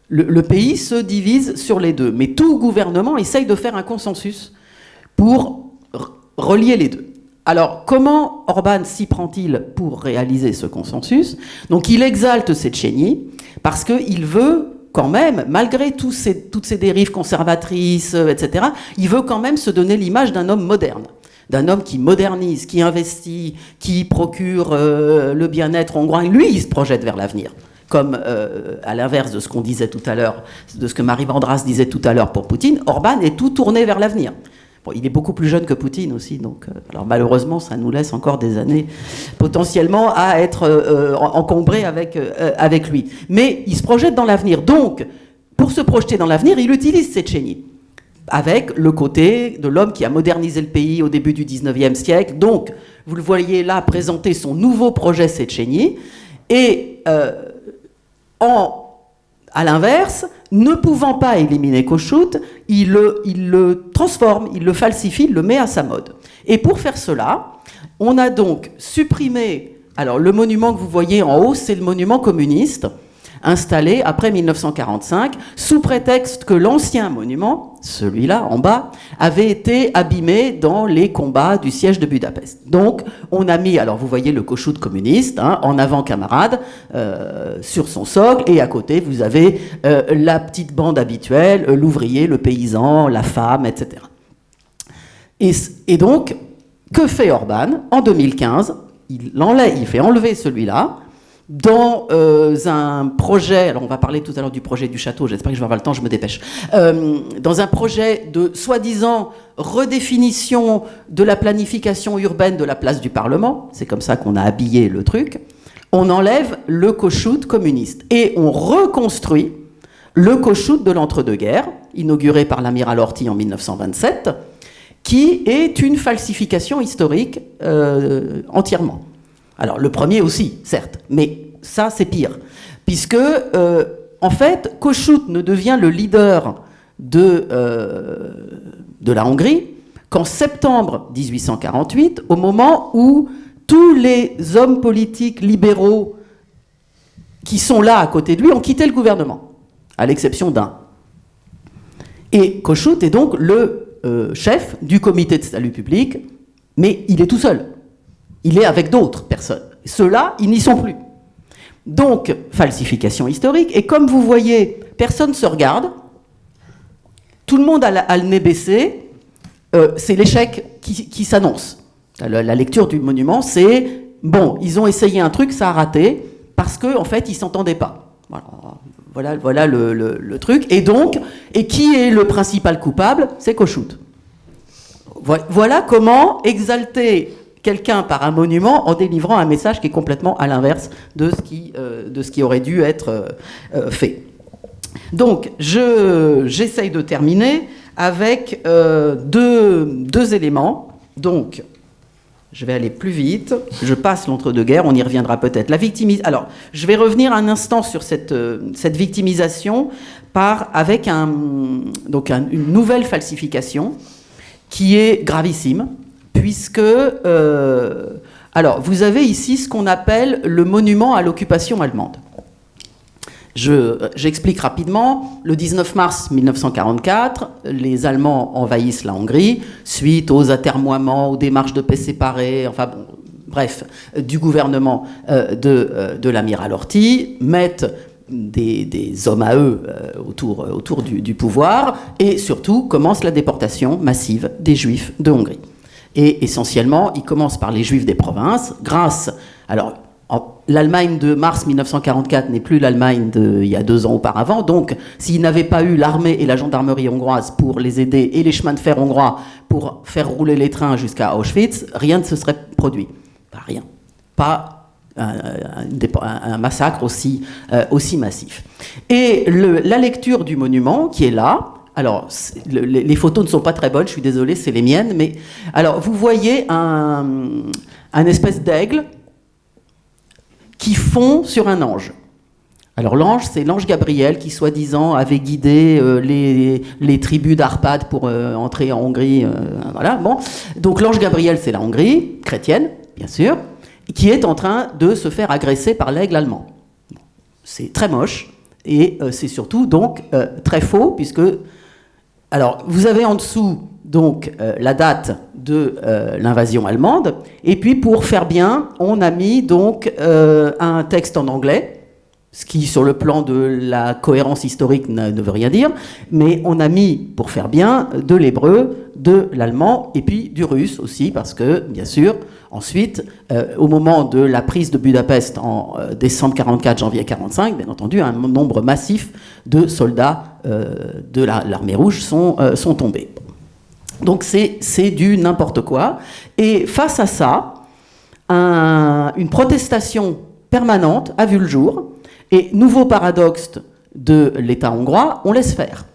le pays se divise sur les deux. Mais tout gouvernement essaye de faire un consensus pour relier les deux. Alors, comment Orbán s'y prend-il pour réaliser ce consensus? Donc, il exalte Széchenyi parce qu'il veut quand même, malgré toutes ces dérives conservatrices, etc., il veut quand même se donner l'image d'un homme moderne, d'un homme qui modernise, qui investit, qui procure le bien-être hongrois. Lui, il se projette vers l'avenir. Comme à l'inverse de ce qu'on disait tout à l'heure, de ce que Marie Vandras disait tout à l'heure pour Poutine, Orbán est tout tourné vers l'avenir. Bon, il est beaucoup plus jeune que Poutine aussi, donc alors malheureusement, ça nous laisse encore des années potentiellement à être encombrés avec lui. Mais il se projette dans l'avenir. Donc, pour se projeter dans l'avenir, il utilise Széchenyi, avec le côté de l'homme qui a modernisé le pays au début du 19e siècle. Donc, vous le voyez là présenter son nouveau projet Széchenyi, et à l'inverse, ne pouvant pas éliminer Kossuth, il le transforme, il le falsifie, il le met à sa mode. Et pour faire cela, on a donc supprimé... Alors, le monument que vous voyez en haut, c'est le monument communiste, installés après 1945, sous prétexte que l'ancien monument, celui-là en bas, avait été abîmé dans les combats du siège de Budapest. Donc, on a mis, alors vous voyez le Kossuth communiste, en avant camarade, sur son socle, et à côté, vous avez la petite bande habituelle, l'ouvrier, le paysan, la femme, etc. Et donc, que fait Orban? En 2015, il fait enlever celui-là, dans un projet, alors on va parler tout à l'heure du projet du château, j'espère que je vais avoir le temps, je me dépêche, dans un projet de soi-disant redéfinition de la planification urbaine de la place du Parlement, c'est comme ça qu'on a habillé le truc, on enlève le Kossuth communiste et on reconstruit le Kossuth de l'entre-deux-guerres, inauguré par l'amiral Horthy en 1927, qui est une falsification historique entièrement. Alors, le premier aussi, certes, mais ça, c'est pire. Puisque, en fait, Kossuth ne devient le leader de la Hongrie qu'en septembre 1848, au moment où tous les hommes politiques libéraux qui sont là à côté de lui ont quitté le gouvernement, à l'exception d'un. Et Kossuth est donc le chef du comité de salut public, mais il est tout seul. Il est avec d'autres personnes. Ceux-là, ils n'y sont plus. Donc, falsification historique. Et comme vous voyez, personne ne se regarde. Tout le monde a le nez baissé. C'est l'échec qui s'annonce. La lecture du monument, c'est bon, ils ont essayé un truc, ça a raté, parce qu'en fait, ils ne s'entendaient pas. Voilà le truc. Et donc, qui est le principal coupable? C'est Kossuth. Voilà comment exalter quelqu'un par un monument en délivrant un message qui est complètement à l'inverse de ce qui aurait dû être fait. Donc, j'essaye de terminer avec deux éléments. Donc, je vais aller plus vite. Je passe l'entre-deux-guerres, on y reviendra peut-être. Alors, je vais revenir un instant sur cette victimisation avec une nouvelle falsification qui est gravissime, puisque... alors, vous avez ici ce qu'on appelle le monument à l'occupation allemande. J'explique rapidement. Le 19 mars 1944, les Allemands envahissent la Hongrie suite aux atermoiements, aux démarches de paix séparées, enfin bon, bref, du gouvernement de l'amiral Horthy, mettent des hommes à eux autour du pouvoir, et surtout commence la déportation massive des Juifs de Hongrie. Et essentiellement, il commence par les Juifs des provinces, l'Allemagne de mars 1944 n'est plus l'Allemagne d'il y a 2 ans auparavant, donc s'ils n'avaient pas eu l'armée et la gendarmerie hongroise pour les aider et les chemins de fer hongrois pour faire rouler les trains jusqu'à Auschwitz, rien ne se serait produit. Rien. Pas un massacre aussi massif. Et la lecture du monument qui est là, alors les photos ne sont pas très bonnes, je suis désolé, c'est les miennes, mais alors vous voyez un espèce d'aigle qui fond sur un ange. Alors l'ange, c'est l'ange Gabriel qui, soi-disant, avait guidé les tribus d'Arpad pour entrer en Hongrie. Voilà, bon. Donc l'ange Gabriel, c'est la Hongrie, chrétienne, bien sûr, qui est en train de se faire agresser par l'aigle allemand. C'est très moche, et c'est surtout donc très faux, puisque... Alors, vous avez en dessous donc la date de l'invasion allemande, et puis pour faire bien, on a mis donc un texte en anglais, ce qui sur le plan de la cohérence historique ne veut rien dire, mais on a mis, pour faire bien, de l'hébreu, de l'allemand, et puis du russe aussi, parce que, bien sûr, ensuite, au moment de la prise de Budapest en décembre 44, janvier 45, bien entendu, un nombre massif de soldats de l'armée rouge sont tombés. Donc c'est du n'importe quoi. Et face à ça, une protestation permanente a vu le jour. Et nouveau paradoxe de l'État hongrois, on laisse faire.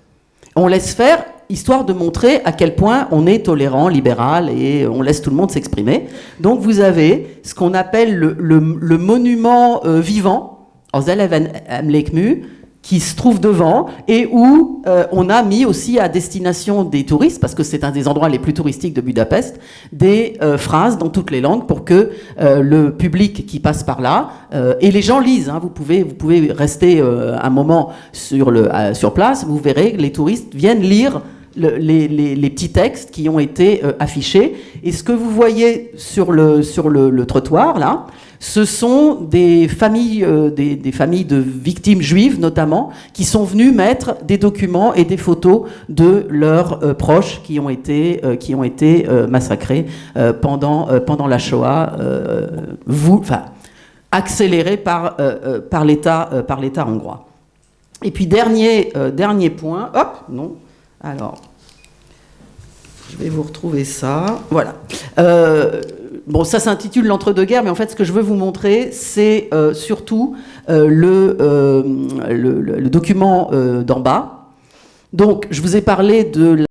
On laisse faire, histoire de montrer à quel point on est tolérant, libéral, et on laisse tout le monde s'exprimer. Donc vous avez ce qu'on appelle le monument vivant, en Zeleven Emlékmű, qui se trouve devant et où on a mis aussi à destination des touristes, parce que c'est un des endroits les plus touristiques de Budapest, des phrases dans toutes les langues pour que le public qui passe par là, et les gens lisent, hein, vous pouvez rester un moment sur place, vous verrez que les touristes viennent lire les petits textes qui ont été affichés. Et ce que vous voyez sur le trottoir, là, ce sont des familles, des familles de victimes juives, notamment, qui sont venues mettre des documents et des photos de leurs proches qui ont été massacrés pendant la Shoah, accélérée par l'État hongrois. Et puis, dernier point, alors, je vais vous retrouver ça. Voilà. Bon, ça s'intitule l'entre-deux-guerres, mais en fait, ce que je veux vous montrer, c'est surtout le document d'en bas. Donc, je vous ai parlé de la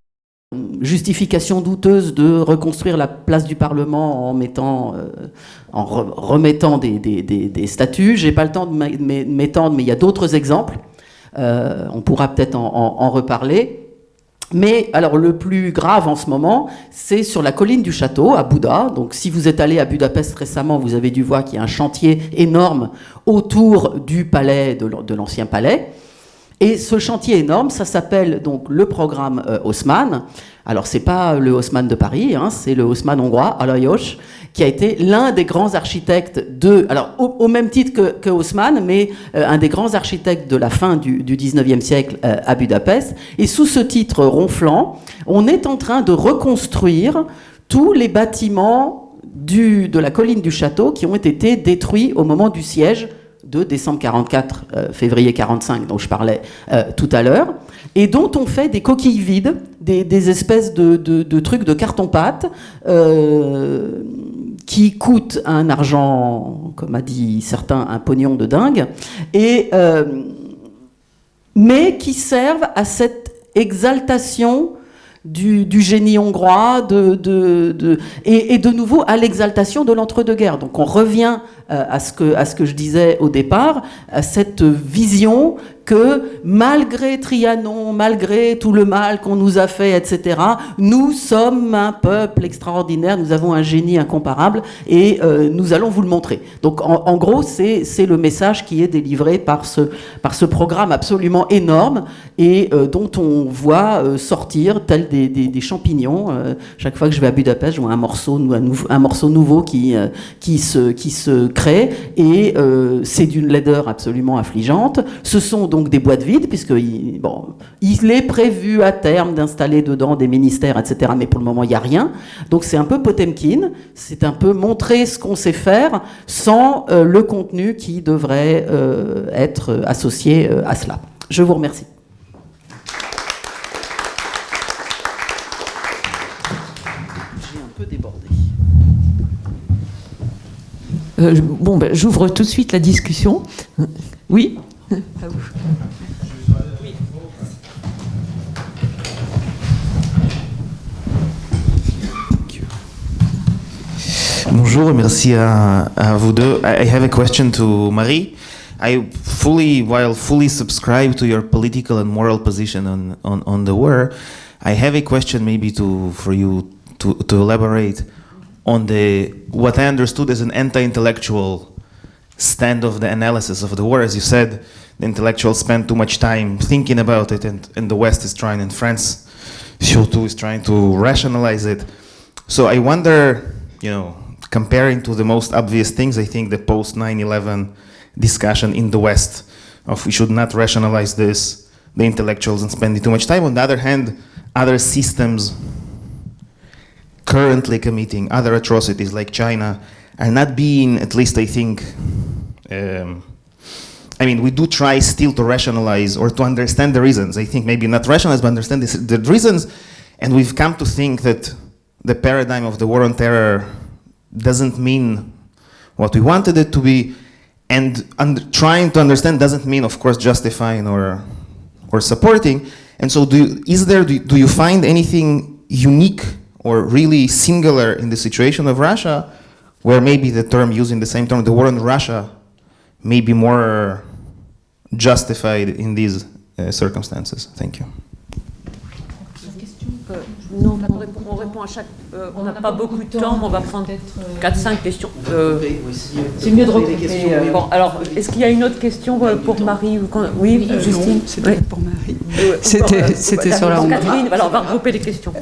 justification douteuse de reconstruire la place du Parlement en remettant des statues. J'ai pas le temps de m'étendre, mais il y a d'autres exemples. On pourra peut-être en reparler. Mais alors le plus grave en ce moment, c'est sur la colline du château à Buda. Donc si vous êtes allé à Budapest récemment, vous avez dû voir qu'il y a un chantier énorme autour du palais, de l'ancien palais. Et ce chantier énorme, ça s'appelle donc le programme Haussmann. Alors c'est pas le Haussmann de Paris, hein, c'est le Haussmann hongrois, Alajos, qui a été l'un des grands architectes au même titre que Haussmann, mais un des grands architectes de la fin du 19e siècle à Budapest. Et sous ce titre ronflant, on est en train de reconstruire tous les bâtiments de la colline du château qui ont été détruits au moment du siège de décembre 44, février 45, dont je parlais tout à l'heure, et dont on fait des coquilles vides, des espèces de trucs de carton-pâte qui coûtent un argent, comme a dit certains, un pognon de dingue, mais qui servent à cette exaltation du génie hongrois et de nouveau à l'exaltation de l'entre-deux-guerres. Donc on revient à ce que je disais au départ, à cette vision que malgré Trianon, malgré tout le mal qu'on nous a fait, etc., nous sommes un peuple extraordinaire, nous avons un génie incomparable et nous allons vous le montrer. Donc en gros, c'est le message qui est délivré par ce programme absolument énorme et dont on voit sortir tels des champignons. Chaque fois que je vais à Budapest, je vois un morceau nouveau qui se crée et c'est d'une laideur absolument affligeante. Ce sont donc des boîtes vides, puisqu'il est prévu à terme d'installer dedans des ministères, etc. Mais pour le moment, il n'y a rien. Donc c'est un peu Potemkin, c'est un peu montrer ce qu'on sait faire sans le contenu qui devrait être associé à cela. Je vous remercie. J'ai un peu débordé. J'ouvre tout de suite la discussion. Oui ? À vous. Bonjour, merci à vous deux. I have a question to Marie. While fully subscribe to your political and moral position on the war, I have a question maybe for you to elaborate on what I understood as an anti-intellectual stand of the analysis of the war. As you said, the intellectuals spend too much time thinking about it, and the West is trying, and France, surtout, is trying to rationalize it. So I wonder, comparing to the most obvious things, I think the post 9/11 discussion in the West of we should not rationalize this, the intellectuals, and spending too much time. On the other hand, other systems currently committing other atrocities like China are not being, at least I think, we do try still to rationalize or to understand the reasons. I think maybe not rationalize, but understand the reasons. And we've come to think that the paradigm of the war on terror doesn't mean what we wanted it to be. And trying to understand doesn't mean, of course, justifying or supporting. And so do you find anything unique or really singular in the situation of Russia, where maybe the term, using the same term, the war on Russia, may be more justified in these circumstances? Thank you. Non, on répond à chaque. On n'a pas beaucoup de temps, mais on va prendre 4-5 questions. C'est mieux de regrouper. Bon, alors, est-ce qu'il y a une autre question pour Marie ou oui, Justine? C'était pour Marie. C'était sur la Hongrie. Catherine, alors on va regrouper les questions.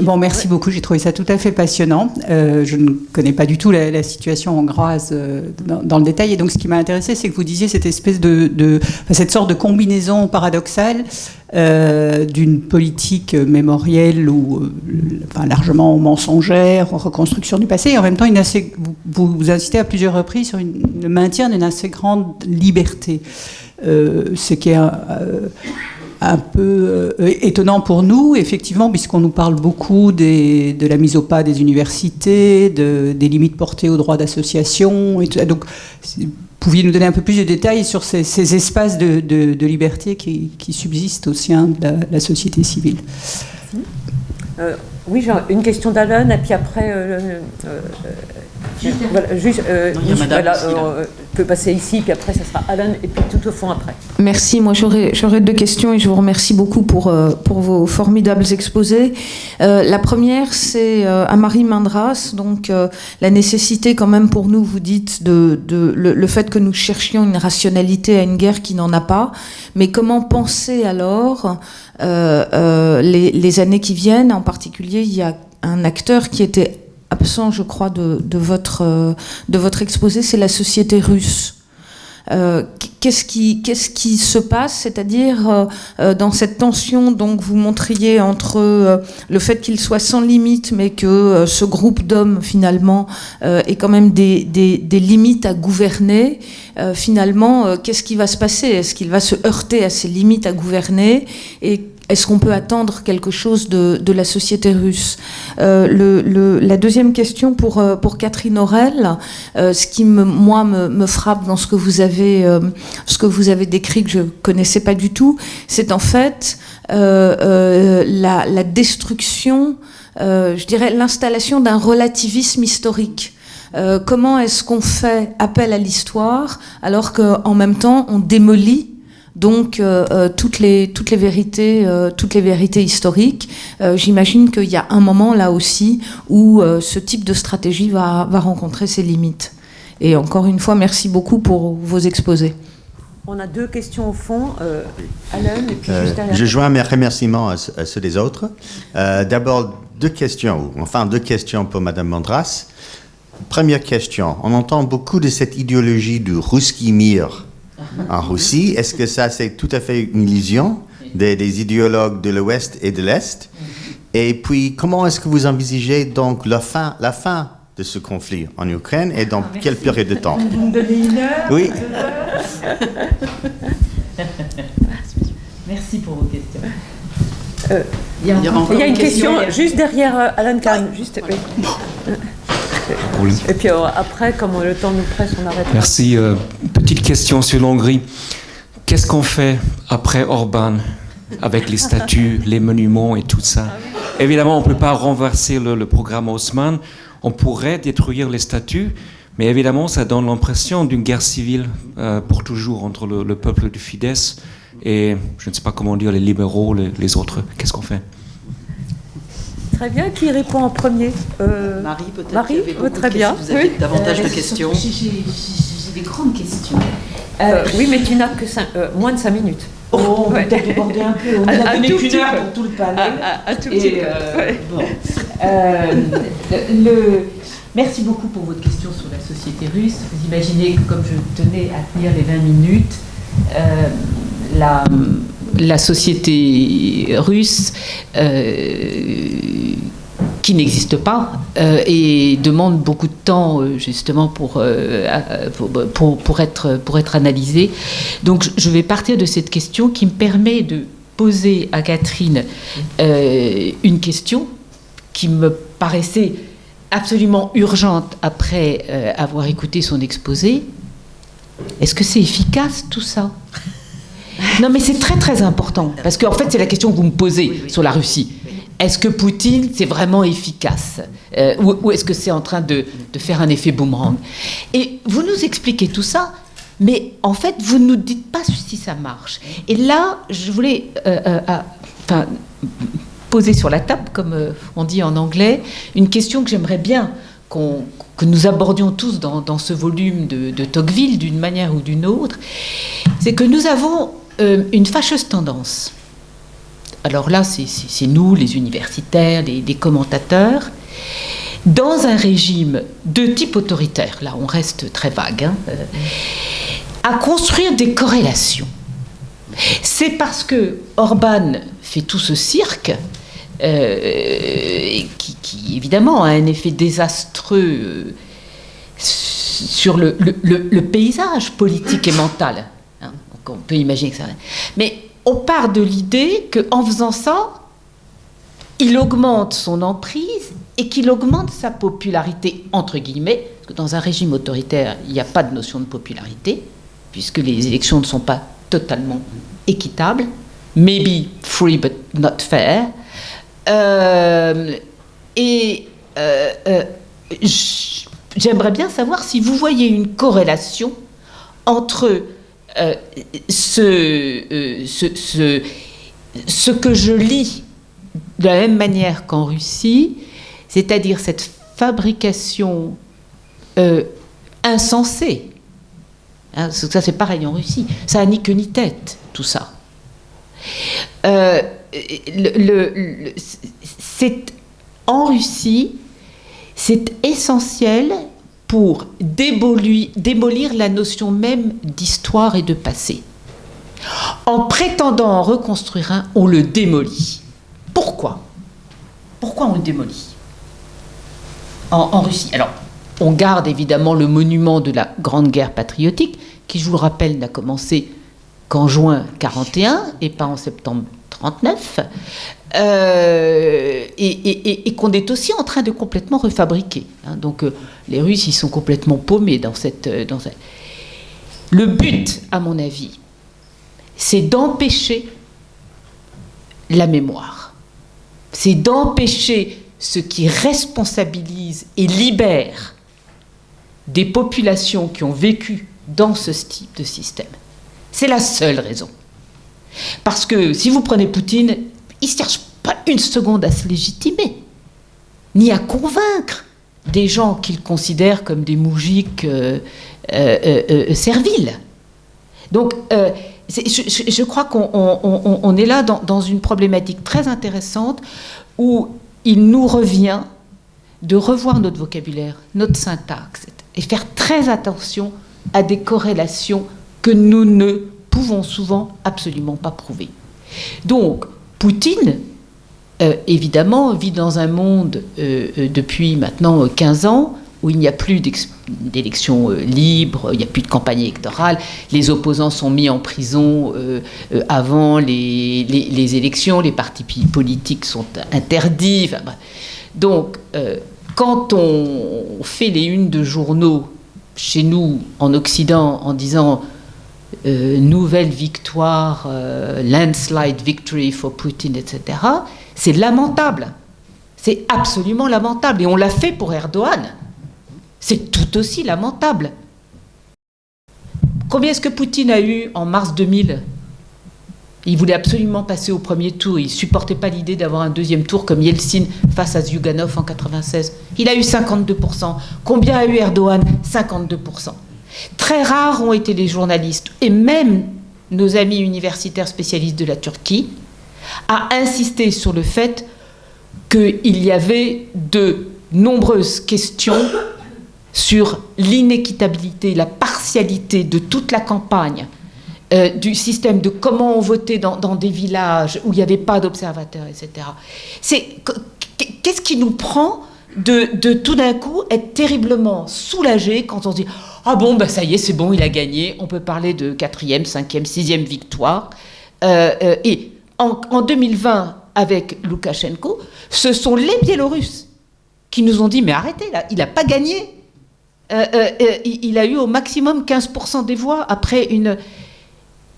Bon, merci beaucoup. J'ai trouvé ça tout à fait passionnant. Je ne connais pas du tout la situation hongroise dans le détail. Et donc, ce qui m'a intéressé, c'est que vous disiez cette espèce cette sorte de combinaison paradoxale d'une politique mémorielle ou largement mensongère, reconstruction du passé, et en même temps vous incitez à plusieurs reprises sur le maintien d'une assez grande liberté, ce qui est un peu étonnant pour nous, effectivement, puisqu'on nous parle beaucoup de la mise au pas des universités, des limites portées aux droits d'association, et tout ça. Donc, pouviez nous donner un peu plus de détails sur ces espaces de liberté qui subsistent au sein de la société civile? Oui, j'ai une question d'Alan, et puis après... peut passer ici, puis après ça sera Alan, et puis tout au fond après. Merci, moi j'aurais 2 questions et je vous remercie beaucoup pour vos formidables exposés. La première, c'est à Marie Mandras, donc la nécessité quand même pour nous, vous dites, le fait que nous cherchions une rationalité à une guerre qui n'en a pas, mais comment penser alors les années qui viennent? En particulier, il y a un acteur qui était absent, je crois, de votre exposé, c'est la société russe. Qu'est-ce qui se passe, c'est-à-dire dans cette tension donc vous montriez entre le fait qu'il soit sans limite, mais que ce groupe d'hommes finalement ait quand même des limites à gouverner. Finalement, qu'est-ce qui va se passer? Est-ce qu'il va se heurter à ces limites à gouverner? Et est-ce qu'on peut attendre quelque chose de la société russe? La deuxième question pour Catherine Aurel, ce qui me frappe dans ce que vous avez décrit, que je connaissais pas du tout, c'est en fait la destruction, je dirais l'installation d'un relativisme historique. Comment est-ce qu'on fait appel à l'histoire alors qu'en même temps on démolit donc toutes les vérités historiques? J'imagine qu'il y a un moment là aussi où ce type de stratégie va rencontrer ses limites. Et encore une fois, merci beaucoup pour vos exposés. On a 2 questions au fond, Alan, et puis juste derrière. Je joins mes remerciements à ceux des autres. D'abord, 2 questions pour Madame Mandras. Première question, on entend beaucoup de cette idéologie du Ruski Mir en Russie. Est-ce que ça, c'est tout à fait une illusion des idéologues de l'Ouest et de l'Est? Et puis, comment est-ce que vous envisagez donc la fin de ce conflit en Ukraine et dans quelle période de temps? Vous me donnez 1 heure? Oui. Merci pour vos questions. Il y a une question juste derrière Alan Kahn. Juste, oui. Et puis après, comme le temps nous presse, on arrête. Merci. Petite question sur l'Hongrie. Qu'est-ce qu'on fait après Orban avec les statues, les monuments et tout ça? Évidemment, on ne peut pas renverser le programme Haussmann. On pourrait détruire les statues, mais évidemment, ça donne l'impression d'une guerre civile pour toujours entre le peuple du Fidesz et, je ne sais pas comment dire, les libéraux, les autres. Qu'est-ce qu'on fait? Très bien. Qui répond en premier? Marie, peut-être. Marie, très bien. Vous avez davantage de questions. J'ai des grandes questions. Oui, mais tu n'as que moins de 5 minutes. Oh, on peut déborder un peu. On a donné qu'une heure pour tout le panel. Un tout petit peu. Merci beaucoup pour votre question sur la société russe. Vous imaginez que comme je tenais à tenir les 20 minutes, la société russe qui n'existe pas et demande beaucoup de temps justement pour être analysée. Donc je vais partir de cette question qui me permet de poser à Catherine une question qui me paraissait absolument urgente après avoir écouté son exposé. Est-ce que c'est efficace tout ça? Non, mais c'est très très important parce qu'en fait c'est la question que vous me posez sur la Russie. Est-ce que Poutine c'est vraiment efficace ou est-ce que c'est en train de faire un effet boomerang? Et vous nous expliquez tout ça mais en fait, vous ne nous dites pas si ça marche. Et là, je voulais poser sur la table, comme on dit en anglais, une question que j'aimerais bien que nous abordions tous dans ce volume de Tocqueville, d'une manière ou d'une autre. C'est que nous avons une fâcheuse tendance. Alors là, c'est nous, les universitaires, les commentateurs, dans un régime de type autoritaire, là on reste très vague, à construire des corrélations. C'est parce que Orban fait tout ce cirque, qui évidemment a un effet désastreux sur le paysage politique et mental. Donc on peut imaginer que ça... Mais on part de l'idée qu'en faisant ça, il augmente son emprise et qu'il augmente sa popularité, entre guillemets, parce que dans un régime autoritaire, il n'y a pas de notion de popularité, puisque les élections ne sont pas totalement équitables, maybe free but not fair. J'aimerais bien savoir si vous voyez une corrélation entre ce que je lis de la même manière qu'en Russie, c'est-à-dire cette fabrication insensée. Hein, ça, c'est pareil en Russie. Ça n'a ni queue ni tête, tout ça. En Russie, c'est essentiel pour démolir la notion même d'histoire et de passé. En prétendant en reconstruire un, on le démolit. Pourquoi ? Pourquoi on le démolit en Russie ? Alors, on garde évidemment le monument de la Grande Guerre patriotique, qui, je vous le rappelle, n'a commencé qu'en juin 1941 et pas en septembre 1939, et qu'on est aussi en train de complètement refabriquer. Hein. Donc, les Russes, ils sont complètement paumés dans cette... Le but, à mon avis, c'est d'empêcher la mémoire. C'est d'empêcher ce qui responsabilise et libère des populations qui ont vécu dans ce type de système. C'est la seule raison. Parce que si vous prenez Poutine, il ne cherche pas une seconde à se légitimer, ni à convaincre des gens qu'il considère comme des moujiks serviles. Donc, je crois qu'on est là dans une problématique très intéressante où il nous revient de revoir notre vocabulaire, notre syntaxe, et faire très attention à des corrélations que nous ne pouvons souvent absolument pas prouver. Donc, Poutine, évidemment, vit dans un monde depuis maintenant 15 ans où il n'y a plus d'élections libres, il n'y a plus de campagne électorale, les opposants sont mis en prison avant les élections, les partis politiques sont interdits. Enfin, donc, quand on fait les unes de journaux chez nous, en Occident, en disant nouvelle victoire, landslide victory for Putin, etc., c'est lamentable. C'est absolument lamentable. Et on l'a fait pour Erdogan. C'est tout aussi lamentable. Combien est-ce que Poutine a eu en mars 2000 ? Il voulait absolument passer au premier tour. Il ne supportait pas l'idée d'avoir un deuxième tour comme Yeltsin face à Zyuganov en 1996. Il a eu 52%. Combien a eu Erdogan ? 52%. Très rares ont été les journalistes, et même nos amis universitaires spécialistes de la Turquie, à insister sur le fait qu'il y avait de nombreuses questions sur l'inéquitabilité, la partialité de toute la campagne, du système de comment on votait dans des villages où il n'y avait pas d'observateurs, etc. Qu'est-ce qui nous prend de tout d'un coup être terriblement soulagé quand on se dit « Ah bon, ça y est, c'est bon, il a gagné, on peut parler de 4e, 5e, 6e victoire. » Et en 2020, avec Loukachenko, ce sont les Biélorusses qui nous ont dit « Mais arrêtez, là, il n'a pas gagné. Il a eu au maximum 15% des voix après une... »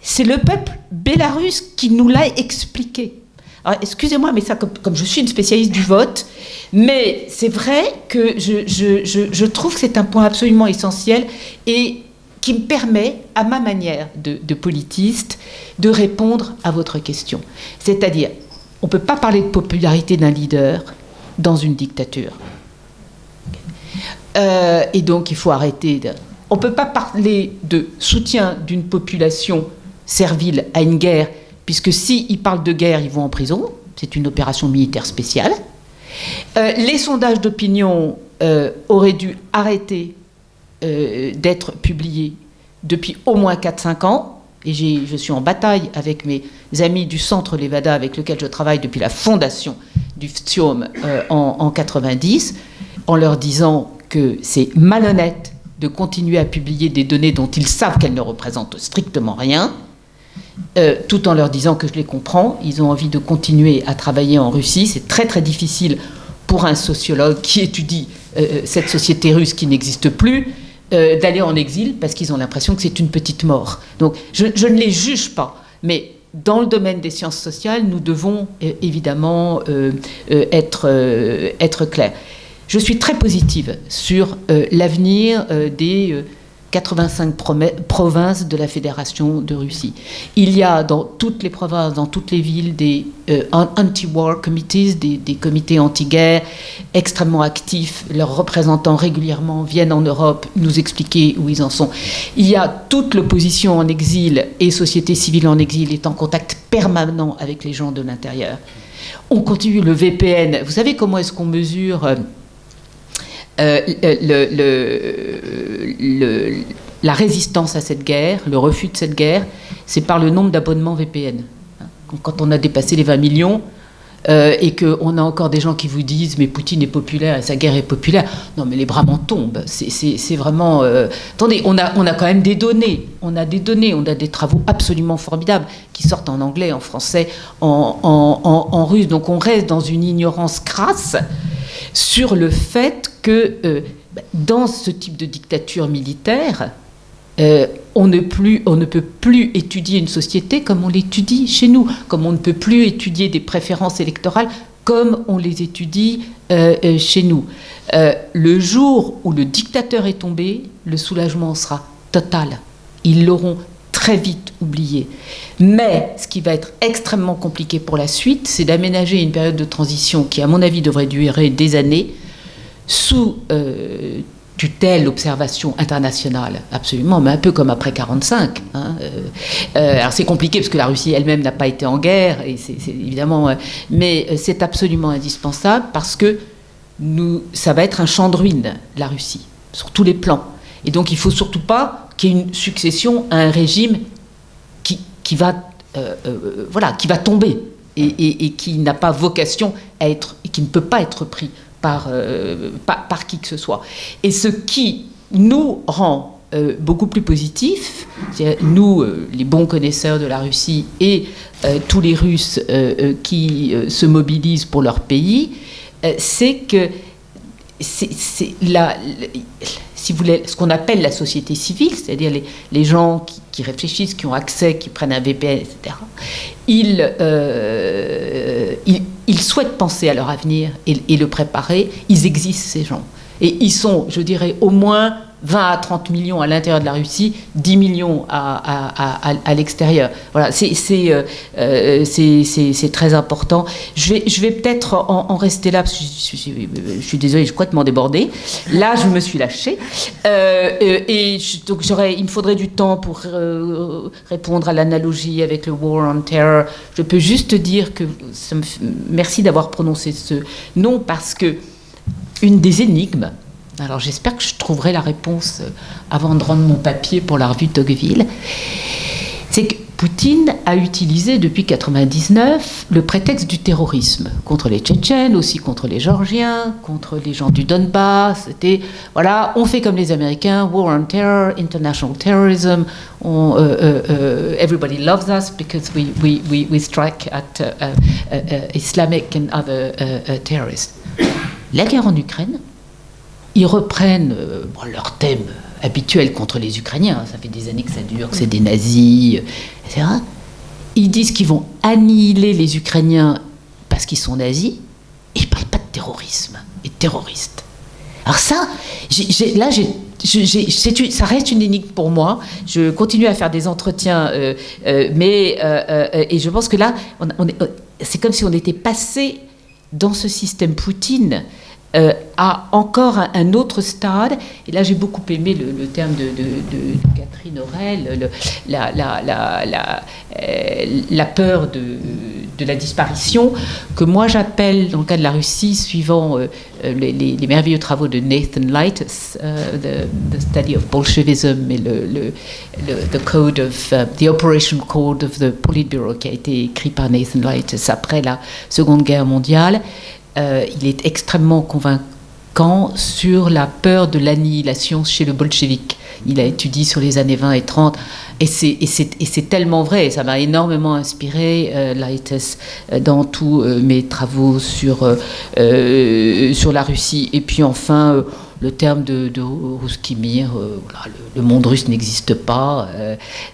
C'est le peuple bélarusse qui nous l'a expliqué. Alors, excusez-moi, mais ça, comme je suis une spécialiste du vote, mais c'est vrai que je trouve que c'est un point absolument essentiel. Et qui me permet, à ma manière de politiste, de répondre à votre question. C'est-à-dire, on ne peut pas parler de popularité d'un leader dans une dictature. Et donc, il faut arrêter. On ne peut pas parler de soutien d'une population servile à une guerre, puisque s'ils parlent de guerre, ils vont en prison. C'est une opération militaire spéciale. Les sondages d'opinion auraient dû arrêter d'être publiés depuis au moins 4-5 ans. Et je suis en bataille avec mes amis du Centre Levada, avec lequel je travaille depuis la fondation du FTIOM en 90, en leur disant que c'est malhonnête de continuer à publier des données dont ils savent qu'elles ne représentent strictement rien, tout en leur disant que je les comprends. Ils ont envie de continuer à travailler en Russie. C'est très très difficile pour un sociologue qui étudie cette société russe qui n'existe plus, d'aller en exil parce qu'ils ont l'impression que c'est une petite mort. Donc je ne les juge pas, mais dans le domaine des sciences sociales, nous devons évidemment être clairs. Je suis très positive sur l'avenir des 85 provinces de la Fédération de Russie. Il y a dans toutes les provinces, dans toutes les villes, des anti-war committees, des comités anti-guerre extrêmement actifs. Leurs représentants régulièrement viennent en Europe nous expliquer où ils en sont. Il y a toute l'opposition en exil et société civile en exil est en contact permanent avec les gens de l'intérieur. On continue le VPN. Vous savez comment est-ce qu'on mesure la résistance à cette guerre, le refus de cette guerre? C'est par le nombre d'abonnements VPN. Quand on a dépassé les 20 millions et qu'on a encore des gens qui vous disent mais Poutine est populaire et sa guerre est populaire, non mais les bras m'en tombent. C'est vraiment... Attendez, on a quand même des données. On a des travaux absolument formidables qui sortent en anglais, en français, en russe. Donc on reste dans une ignorance crasse sur le fait que dans ce type de dictature militaire, on ne peut plus étudier une société comme on l'étudie chez nous, comme on ne peut plus étudier des préférences électorales comme on les étudie chez nous. Le jour où le dictateur est tombé, le soulagement sera total. Ils l'auront très vite oublié. Mais ce qui va être extrêmement compliqué pour la suite, c'est d'aménager une période de transition qui, à mon avis, devrait durer des années, sous tutelle, observation internationale, absolument, mais un peu comme après 1945. Alors c'est compliqué parce que la Russie elle-même n'a pas été en guerre, et c'est évidemment, mais c'est absolument indispensable parce que ça va être un champ de ruines, la Russie, sur tous les plans. Et donc il ne faut surtout pas qu'il y ait une succession à un régime qui va tomber et qui n'a pas vocation à être, et qui ne peut pas être pris par qui que ce soit. Et ce qui nous rend beaucoup plus positifs, nous, les bons connaisseurs de la Russie et tous les Russes qui se mobilisent pour leur pays, c'est que si vous voulez, ce qu'on appelle la société civile, c'est-à-dire les gens qui réfléchissent, qui ont accès, qui prennent un VPN, etc., ils souhaitent penser à leur avenir et le préparer. Ils existent, ces gens. Et ils sont, je dirais, au moins 20 à 30 millions à l'intérieur de la Russie, 10 millions à l'extérieur. Voilà, c'est très important. Je vais peut-être en rester là, parce que je suis désolée, je suis complètement débordée. Là, je me suis lâchée. Donc il me faudrait du temps pour répondre à l'analogie avec le War on Terror. Je peux juste dire que merci d'avoir prononcé ce nom, parce que une des énigmes, alors j'espère que je trouverai la réponse avant de rendre mon papier pour la revue de Tocqueville, c'est que Poutine a utilisé depuis 1999 le prétexte du terrorisme contre les Tchétchènes, aussi contre les Géorgiens, contre les gens du Donbass. C'était, voilà, on fait comme les Américains, War on Terror, International Terrorism, everybody loves us because we strike at Islamic and other terrorists. La guerre en Ukraine, ils reprennent leur thème habituel contre les Ukrainiens. Ça fait des années que ça dure, que c'est des nazis, etc. Ils disent qu'ils vont annihiler les Ukrainiens parce qu'ils sont nazis, et ils ne parlent pas de terrorisme et de terroristes. Alors ça, ça reste une énigme pour moi. Je continue à faire des entretiens, et je pense que là, c'est comme si on était passé dans ce système Poutine à encore un autre stade. Et là, j'ai beaucoup aimé le terme de Catherine Aurel, la peur de la disparition, que moi j'appelle, dans le cas de la Russie, suivant les merveilleux travaux de Nathan Leites, the Study of Bolshevism, et the Operation Code of the Politburo, qui a été écrit par Nathan Leites après la Seconde Guerre mondiale. Il est extrêmement convaincant sur la peur de l'annihilation chez le bolchevique. Il a étudié sur les années 20 et 30, et c'est tellement vrai. Ça m'a énormément inspiré, Leites, dans tous mes travaux sur la Russie. Et puis enfin, le terme de Ruski Mir, le monde russe n'existe pas,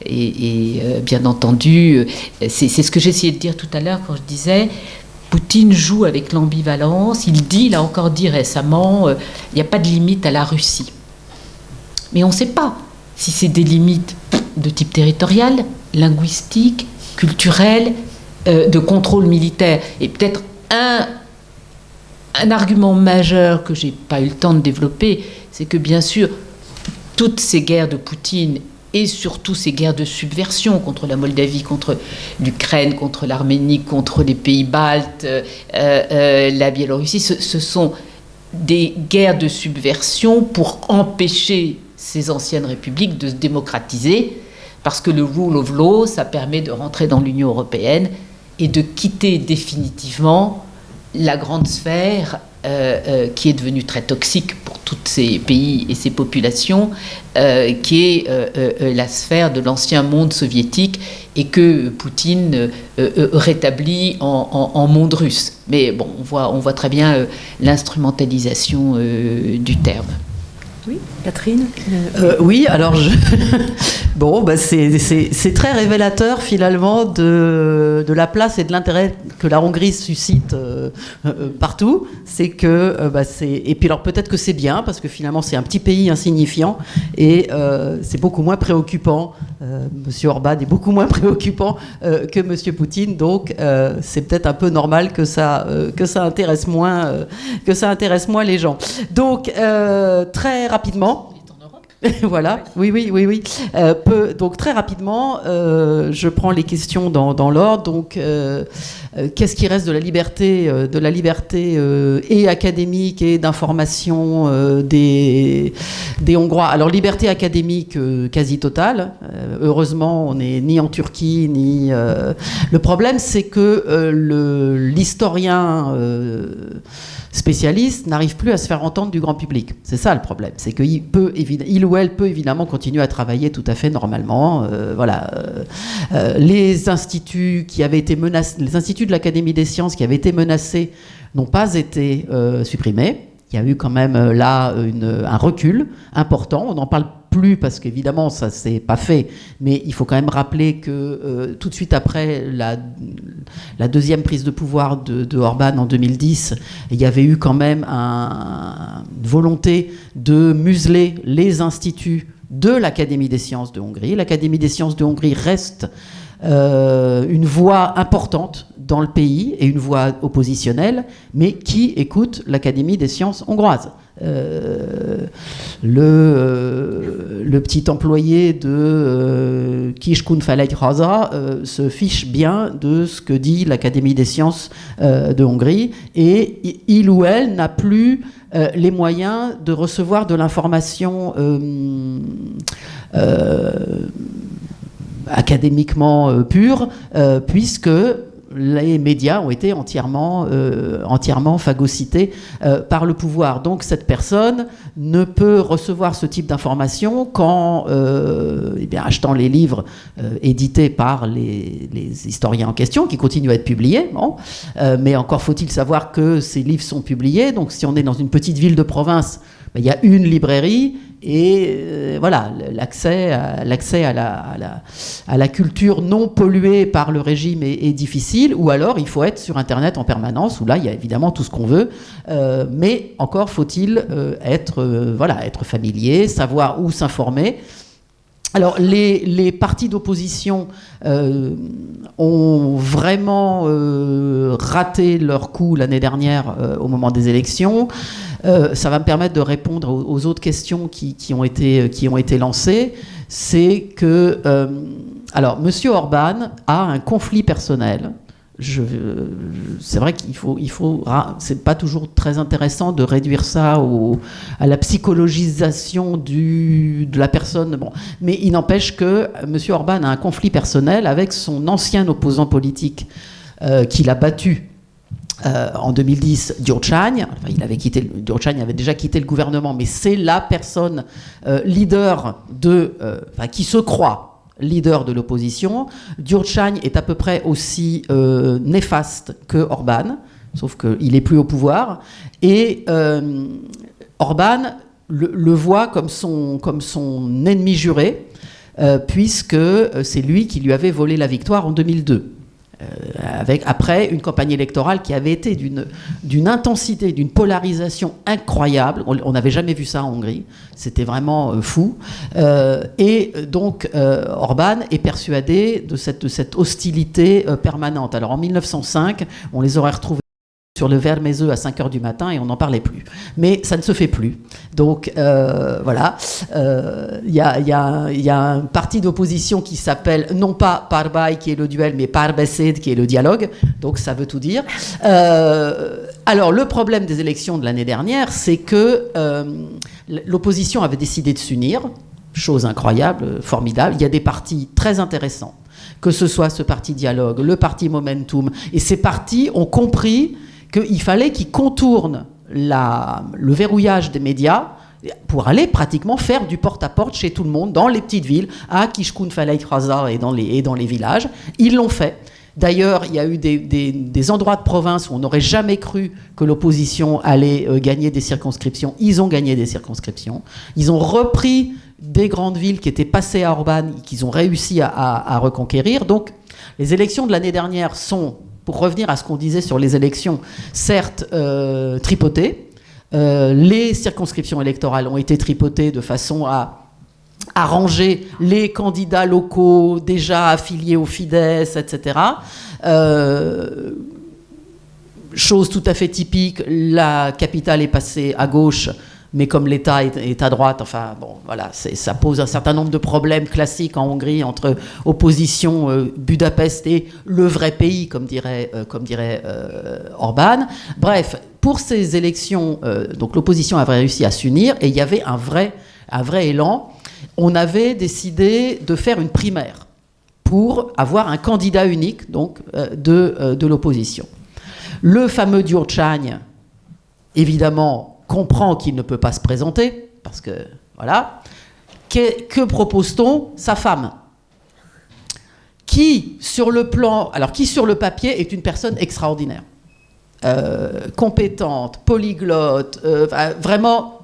et bien entendu, c'est ce que j'essayais de dire tout à l'heure quand je disais Poutine joue avec l'ambivalence. Il a encore dit récemment, il n'y a pas de limite à la Russie. Mais on ne sait pas si c'est des limites de type territorial, linguistique, culturel, de contrôle militaire. Et peut-être un argument majeur que je n'ai pas eu le temps de développer, c'est que bien sûr, toutes ces guerres de Poutine, et surtout ces guerres de subversion contre la Moldavie, contre l'Ukraine, contre l'Arménie, contre les pays baltes, la Biélorussie, ce sont des guerres de subversion pour empêcher ces anciennes républiques de se démocratiser, parce que le rule of law, ça permet de rentrer dans l'Union européenne et de quitter définitivement la grande sphère qui est devenue très toxique pour tous ces pays et ces populations, qui est la sphère de l'ancien monde soviétique, et que Poutine rétablit en monde russe. Mais bon, on voit très bien l'instrumentalisation du terme. Oui, Catherine. Oui, alors c'est très révélateur finalement de la place et de l'intérêt que la Hongrie suscite partout. C'est que et puis alors peut-être que c'est bien parce que finalement c'est un petit pays insignifiant et c'est beaucoup moins préoccupant. Monsieur Orban est beaucoup moins préoccupant que Monsieur Poutine, donc c'est peut-être un peu normal que ça intéresse moins les gens. Donc très rapidement. Voilà, oui. Donc très rapidement, je prends les questions dans l'ordre. Donc, qu'est-ce qui reste de la liberté et académique et d'information des Hongrois? Alors liberté académique quasi totale. Heureusement, on n'est ni en Turquie ni. Le problème, c'est que l'historien spécialiste n'arrive plus à se faire entendre du grand public. C'est ça le problème. C'est qu'il ou elle peut évidemment continuer à travailler tout à fait normalement. Les instituts qui avaient été menacés, les instituts de l'Académie des sciences qui avaient été menacés n'ont pas été supprimés. Il y a eu quand même là un recul important. On n'en parle plus parce qu'évidemment ça s'est pas fait, mais il faut quand même rappeler que tout de suite après la deuxième prise de pouvoir de Orban en 2010, il y avait eu quand même une volonté de museler les instituts de l'Académie des sciences de Hongrie. L'Académie des sciences de Hongrie reste une voix importante dans le pays et une voix oppositionnelle, mais qui écoute l'Académie des sciences hongroises. Le petit employé de Kiskunfelejhaza se fiche bien de ce que dit l'Académie des sciences de Hongrie, et il ou elle n'a plus les moyens de recevoir de l'information académiquement pure, puisque les médias ont été entièrement phagocytés par le pouvoir. Donc cette personne ne peut recevoir ce type d'information qu'en achetant les livres édités par les historiens en question, qui continuent à être publiés. Bon. Mais encore faut-il savoir que ces livres sont publiés. Donc si on est dans une petite ville de province, il y a une librairie et voilà, l'accès à la culture non polluée par le régime est difficile, ou alors il faut être sur Internet en permanence, où là il y a évidemment tout ce qu'on veut, mais encore faut-il être familier, savoir où s'informer. Alors, les partis d'opposition ont vraiment raté leur coup l'année dernière au moment des élections. Ça va me permettre de répondre aux autres questions qui ont été lancées. C'est que, alors, M. Orban a un conflit personnel. C'est vrai qu'il c'est pas toujours très intéressant de réduire ça à la psychologisation de la personne. Bon. Mais il n'empêche que M. Orban a un conflit personnel avec son ancien opposant politique qu'il a battu en 2010, Gyurcsány. Enfin, Gyurcsány avait déjà quitté le gouvernement, mais c'est la personne leader qui se croit leader de l'opposition. Gyurcsány est à peu près aussi néfaste que Orban, sauf qu'il n'est plus au pouvoir. Et Orban le voit comme son ennemi juré, puisque c'est lui qui lui avait volé la victoire en 2002. Après une campagne électorale qui avait été d'une intensité, d'une polarisation incroyable. On n'avait jamais vu ça en Hongrie. C'était vraiment fou. Et donc, Orban est persuadé de cette hostilité permanente. Alors, en 1905, on les aurait retrouvés sur le Vermezeux à 5h du matin et on n'en parlait plus. Mais ça ne se fait plus. Donc, voilà. Il y a un parti d'opposition qui s'appelle, non pas Párbaj, qui est le duel, mais Párbeszéd, qui est le dialogue. Donc, ça veut tout dire. Alors, le problème des élections de l'année dernière, c'est que l'opposition avait décidé de s'unir. Chose incroyable, formidable. Il y a des partis très intéressants, que ce soit ce parti Dialogue, le parti Momentum. Et ces partis ont compris qu'il fallait qu'ils contournent le verrouillage des médias pour aller pratiquement faire du porte-à-porte chez tout le monde, dans les petites villes, à Kiskunfelejházak et dans les villages. Ils l'ont fait. D'ailleurs, il y a eu des endroits de province où on n'aurait jamais cru que l'opposition allait gagner des circonscriptions. Ils ont gagné des circonscriptions. Ils ont repris des grandes villes qui étaient passées à Orban et qu'ils ont réussi à reconquérir. Donc, les élections de l'année dernière sont, pour revenir à ce qu'on disait sur les élections, certes tripotées. Les circonscriptions électorales ont été tripotées de façon à arranger les candidats locaux déjà affiliés au Fidesz, etc. Chose tout à fait typique, la capitale est passée à gauche, mais comme l'État est à droite, enfin bon, voilà, ça pose un certain nombre de problèmes classiques en Hongrie entre opposition Budapest et le vrai pays, comme dirait Orban. Bref, pour ces élections, donc l'opposition avait réussi à s'unir et il y avait un vrai élan. On avait décidé de faire une primaire pour avoir un candidat unique, donc de l'opposition. Le fameux Gyurcsány, évidemment, comprend qu'il ne peut pas se présenter, parce que, voilà. Que propose-t-on? Sa femme. Qui, sur le papier, est une personne extraordinaire. Compétente, polyglotte, vraiment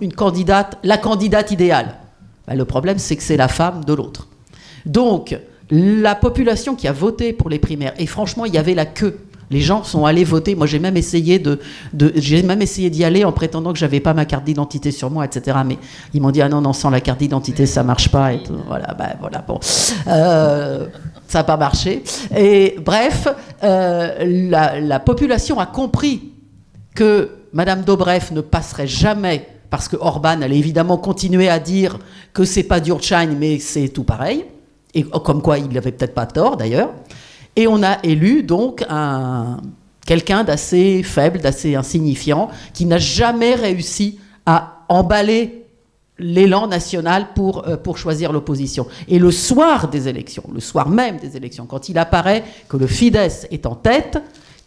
la candidate idéale. Le problème, c'est que c'est la femme de l'autre. Donc, la population qui a voté pour les primaires, et franchement, il y avait la queue. Les gens sont allés voter. Moi, j'ai même essayé d'y aller en prétendant que j'avais pas ma carte d'identité sur moi, etc. Mais ils m'ont dit ah non, sans la carte d'identité, ça marche pas. Et tout. Voilà, bon, ça n'a pas marché. Et bref, la population a compris que Madame Dobrev ne passerait jamais, parce que Orban allait évidemment continuer à dire que c'est pas Gyurcsány, mais c'est tout pareil. Et comme quoi, il n'avait peut-être pas tort d'ailleurs. Et on a élu donc quelqu'un d'assez faible, d'assez insignifiant, qui n'a jamais réussi à emballer l'élan national pour choisir l'opposition. Et le soir même des élections, quand il apparaît que le Fidesz est en tête,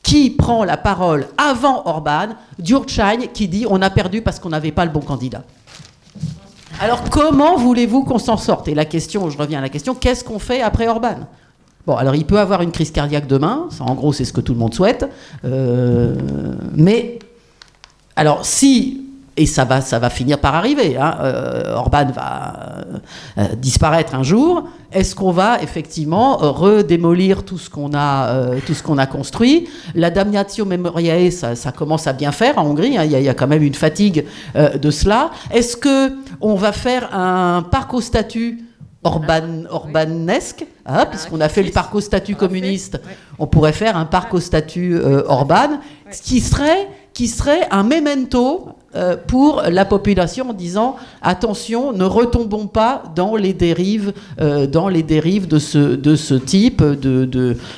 qui prend la parole avant Orban? Gyurcsány, qui dit on a perdu parce qu'on n'avait pas le bon candidat. Alors comment voulez-vous qu'on s'en sorte? Et je reviens à la question, qu'est-ce qu'on fait après Orban? Bon, alors il peut avoir une crise cardiaque demain, ça, en gros c'est ce que tout le monde souhaite, mais alors si et ça va finir par arriver. Hein. Orban va disparaître un jour. Est-ce qu'on va effectivement redémolir tout ce qu'on a construit? La Damnatio Memoriae, ça commence à bien faire en Hongrie. Hein. Il y a quand même une fatigue de cela. Est-ce que on va faire un parc aux statues orbanesque, hein, puisqu'on a fait le parc aux statues communiste, on pourrait faire un parc aux statues Orban, qui serait un memento pour la population en disant attention, ne retombons pas dans les dérives de ce type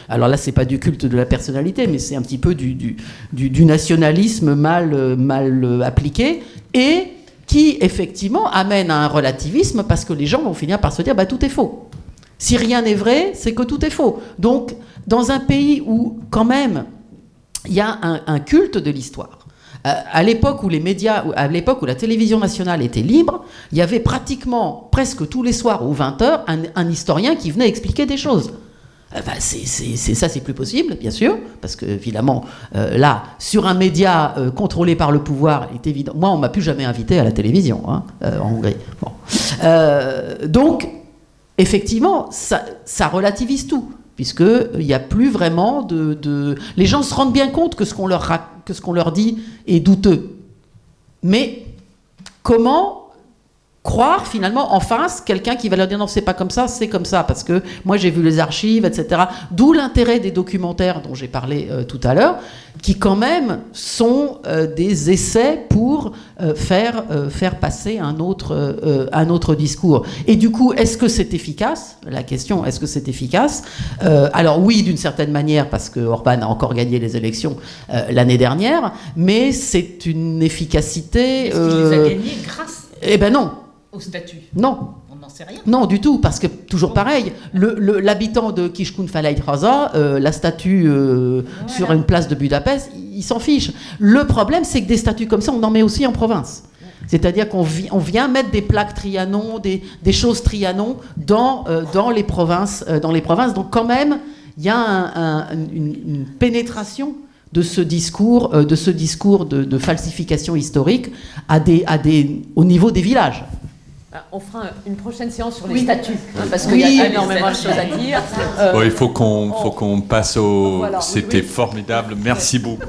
alors là c'est pas du culte de la personnalité, mais c'est un petit peu du nationalisme mal appliqué, et qui effectivement amène à un relativisme, parce que les gens vont finir par se dire tout est faux. Si rien n'est vrai, c'est que tout est faux. Donc, dans un pays où quand même il y a un culte de l'histoire, à l'époque où les médias, à l'époque où la télévision nationale était libre, il y avait pratiquement presque tous les soirs ou 20h un historien qui venait expliquer des choses. C'est plus possible, bien sûr, parce que évidemment, là, sur un média contrôlé par le pouvoir, il est évident. Moi, on m'a plus jamais invité à la télévision en Hongrie. Bon. Donc, effectivement, ça relativise tout, puisque il n'y a plus vraiment les gens se rendent bien compte que ce qu'on leur dit est douteux. Mais comment croire finalement en face quelqu'un qui va leur dire non, c'est pas comme ça, c'est comme ça, parce que moi j'ai vu les archives, etc. D'où l'intérêt des documentaires dont j'ai parlé tout à l'heure, qui quand même sont des essais pour faire passer un autre discours. Et du coup, est-ce que c'est efficace? La question, est-ce que c'est efficace? Alors oui, d'une certaine manière, parce que Orban a encore gagné les élections l'année dernière, mais c'est une efficacité... Est-ce qu'il les a gagnés grâce non. au statut? Non. On n'en sait rien. Non, du tout, parce que, toujours pareil, l'habitant de Kiskunfelejthaza, la statue sur une place de Budapest, il s'en fiche. Le problème, c'est que des statues comme ça, on en met aussi en province. C'est-à-dire qu'on vient mettre des plaques Trianon, des choses Trianon dans les provinces. Donc quand même, il y a une pénétration de ce discours de falsification historique au niveau des villages. On fera une prochaine séance sur les statuts, parce qu'il y a énormément de choses à dire. Il faut qu'on passe au... Voilà, c'était formidable, merci beaucoup.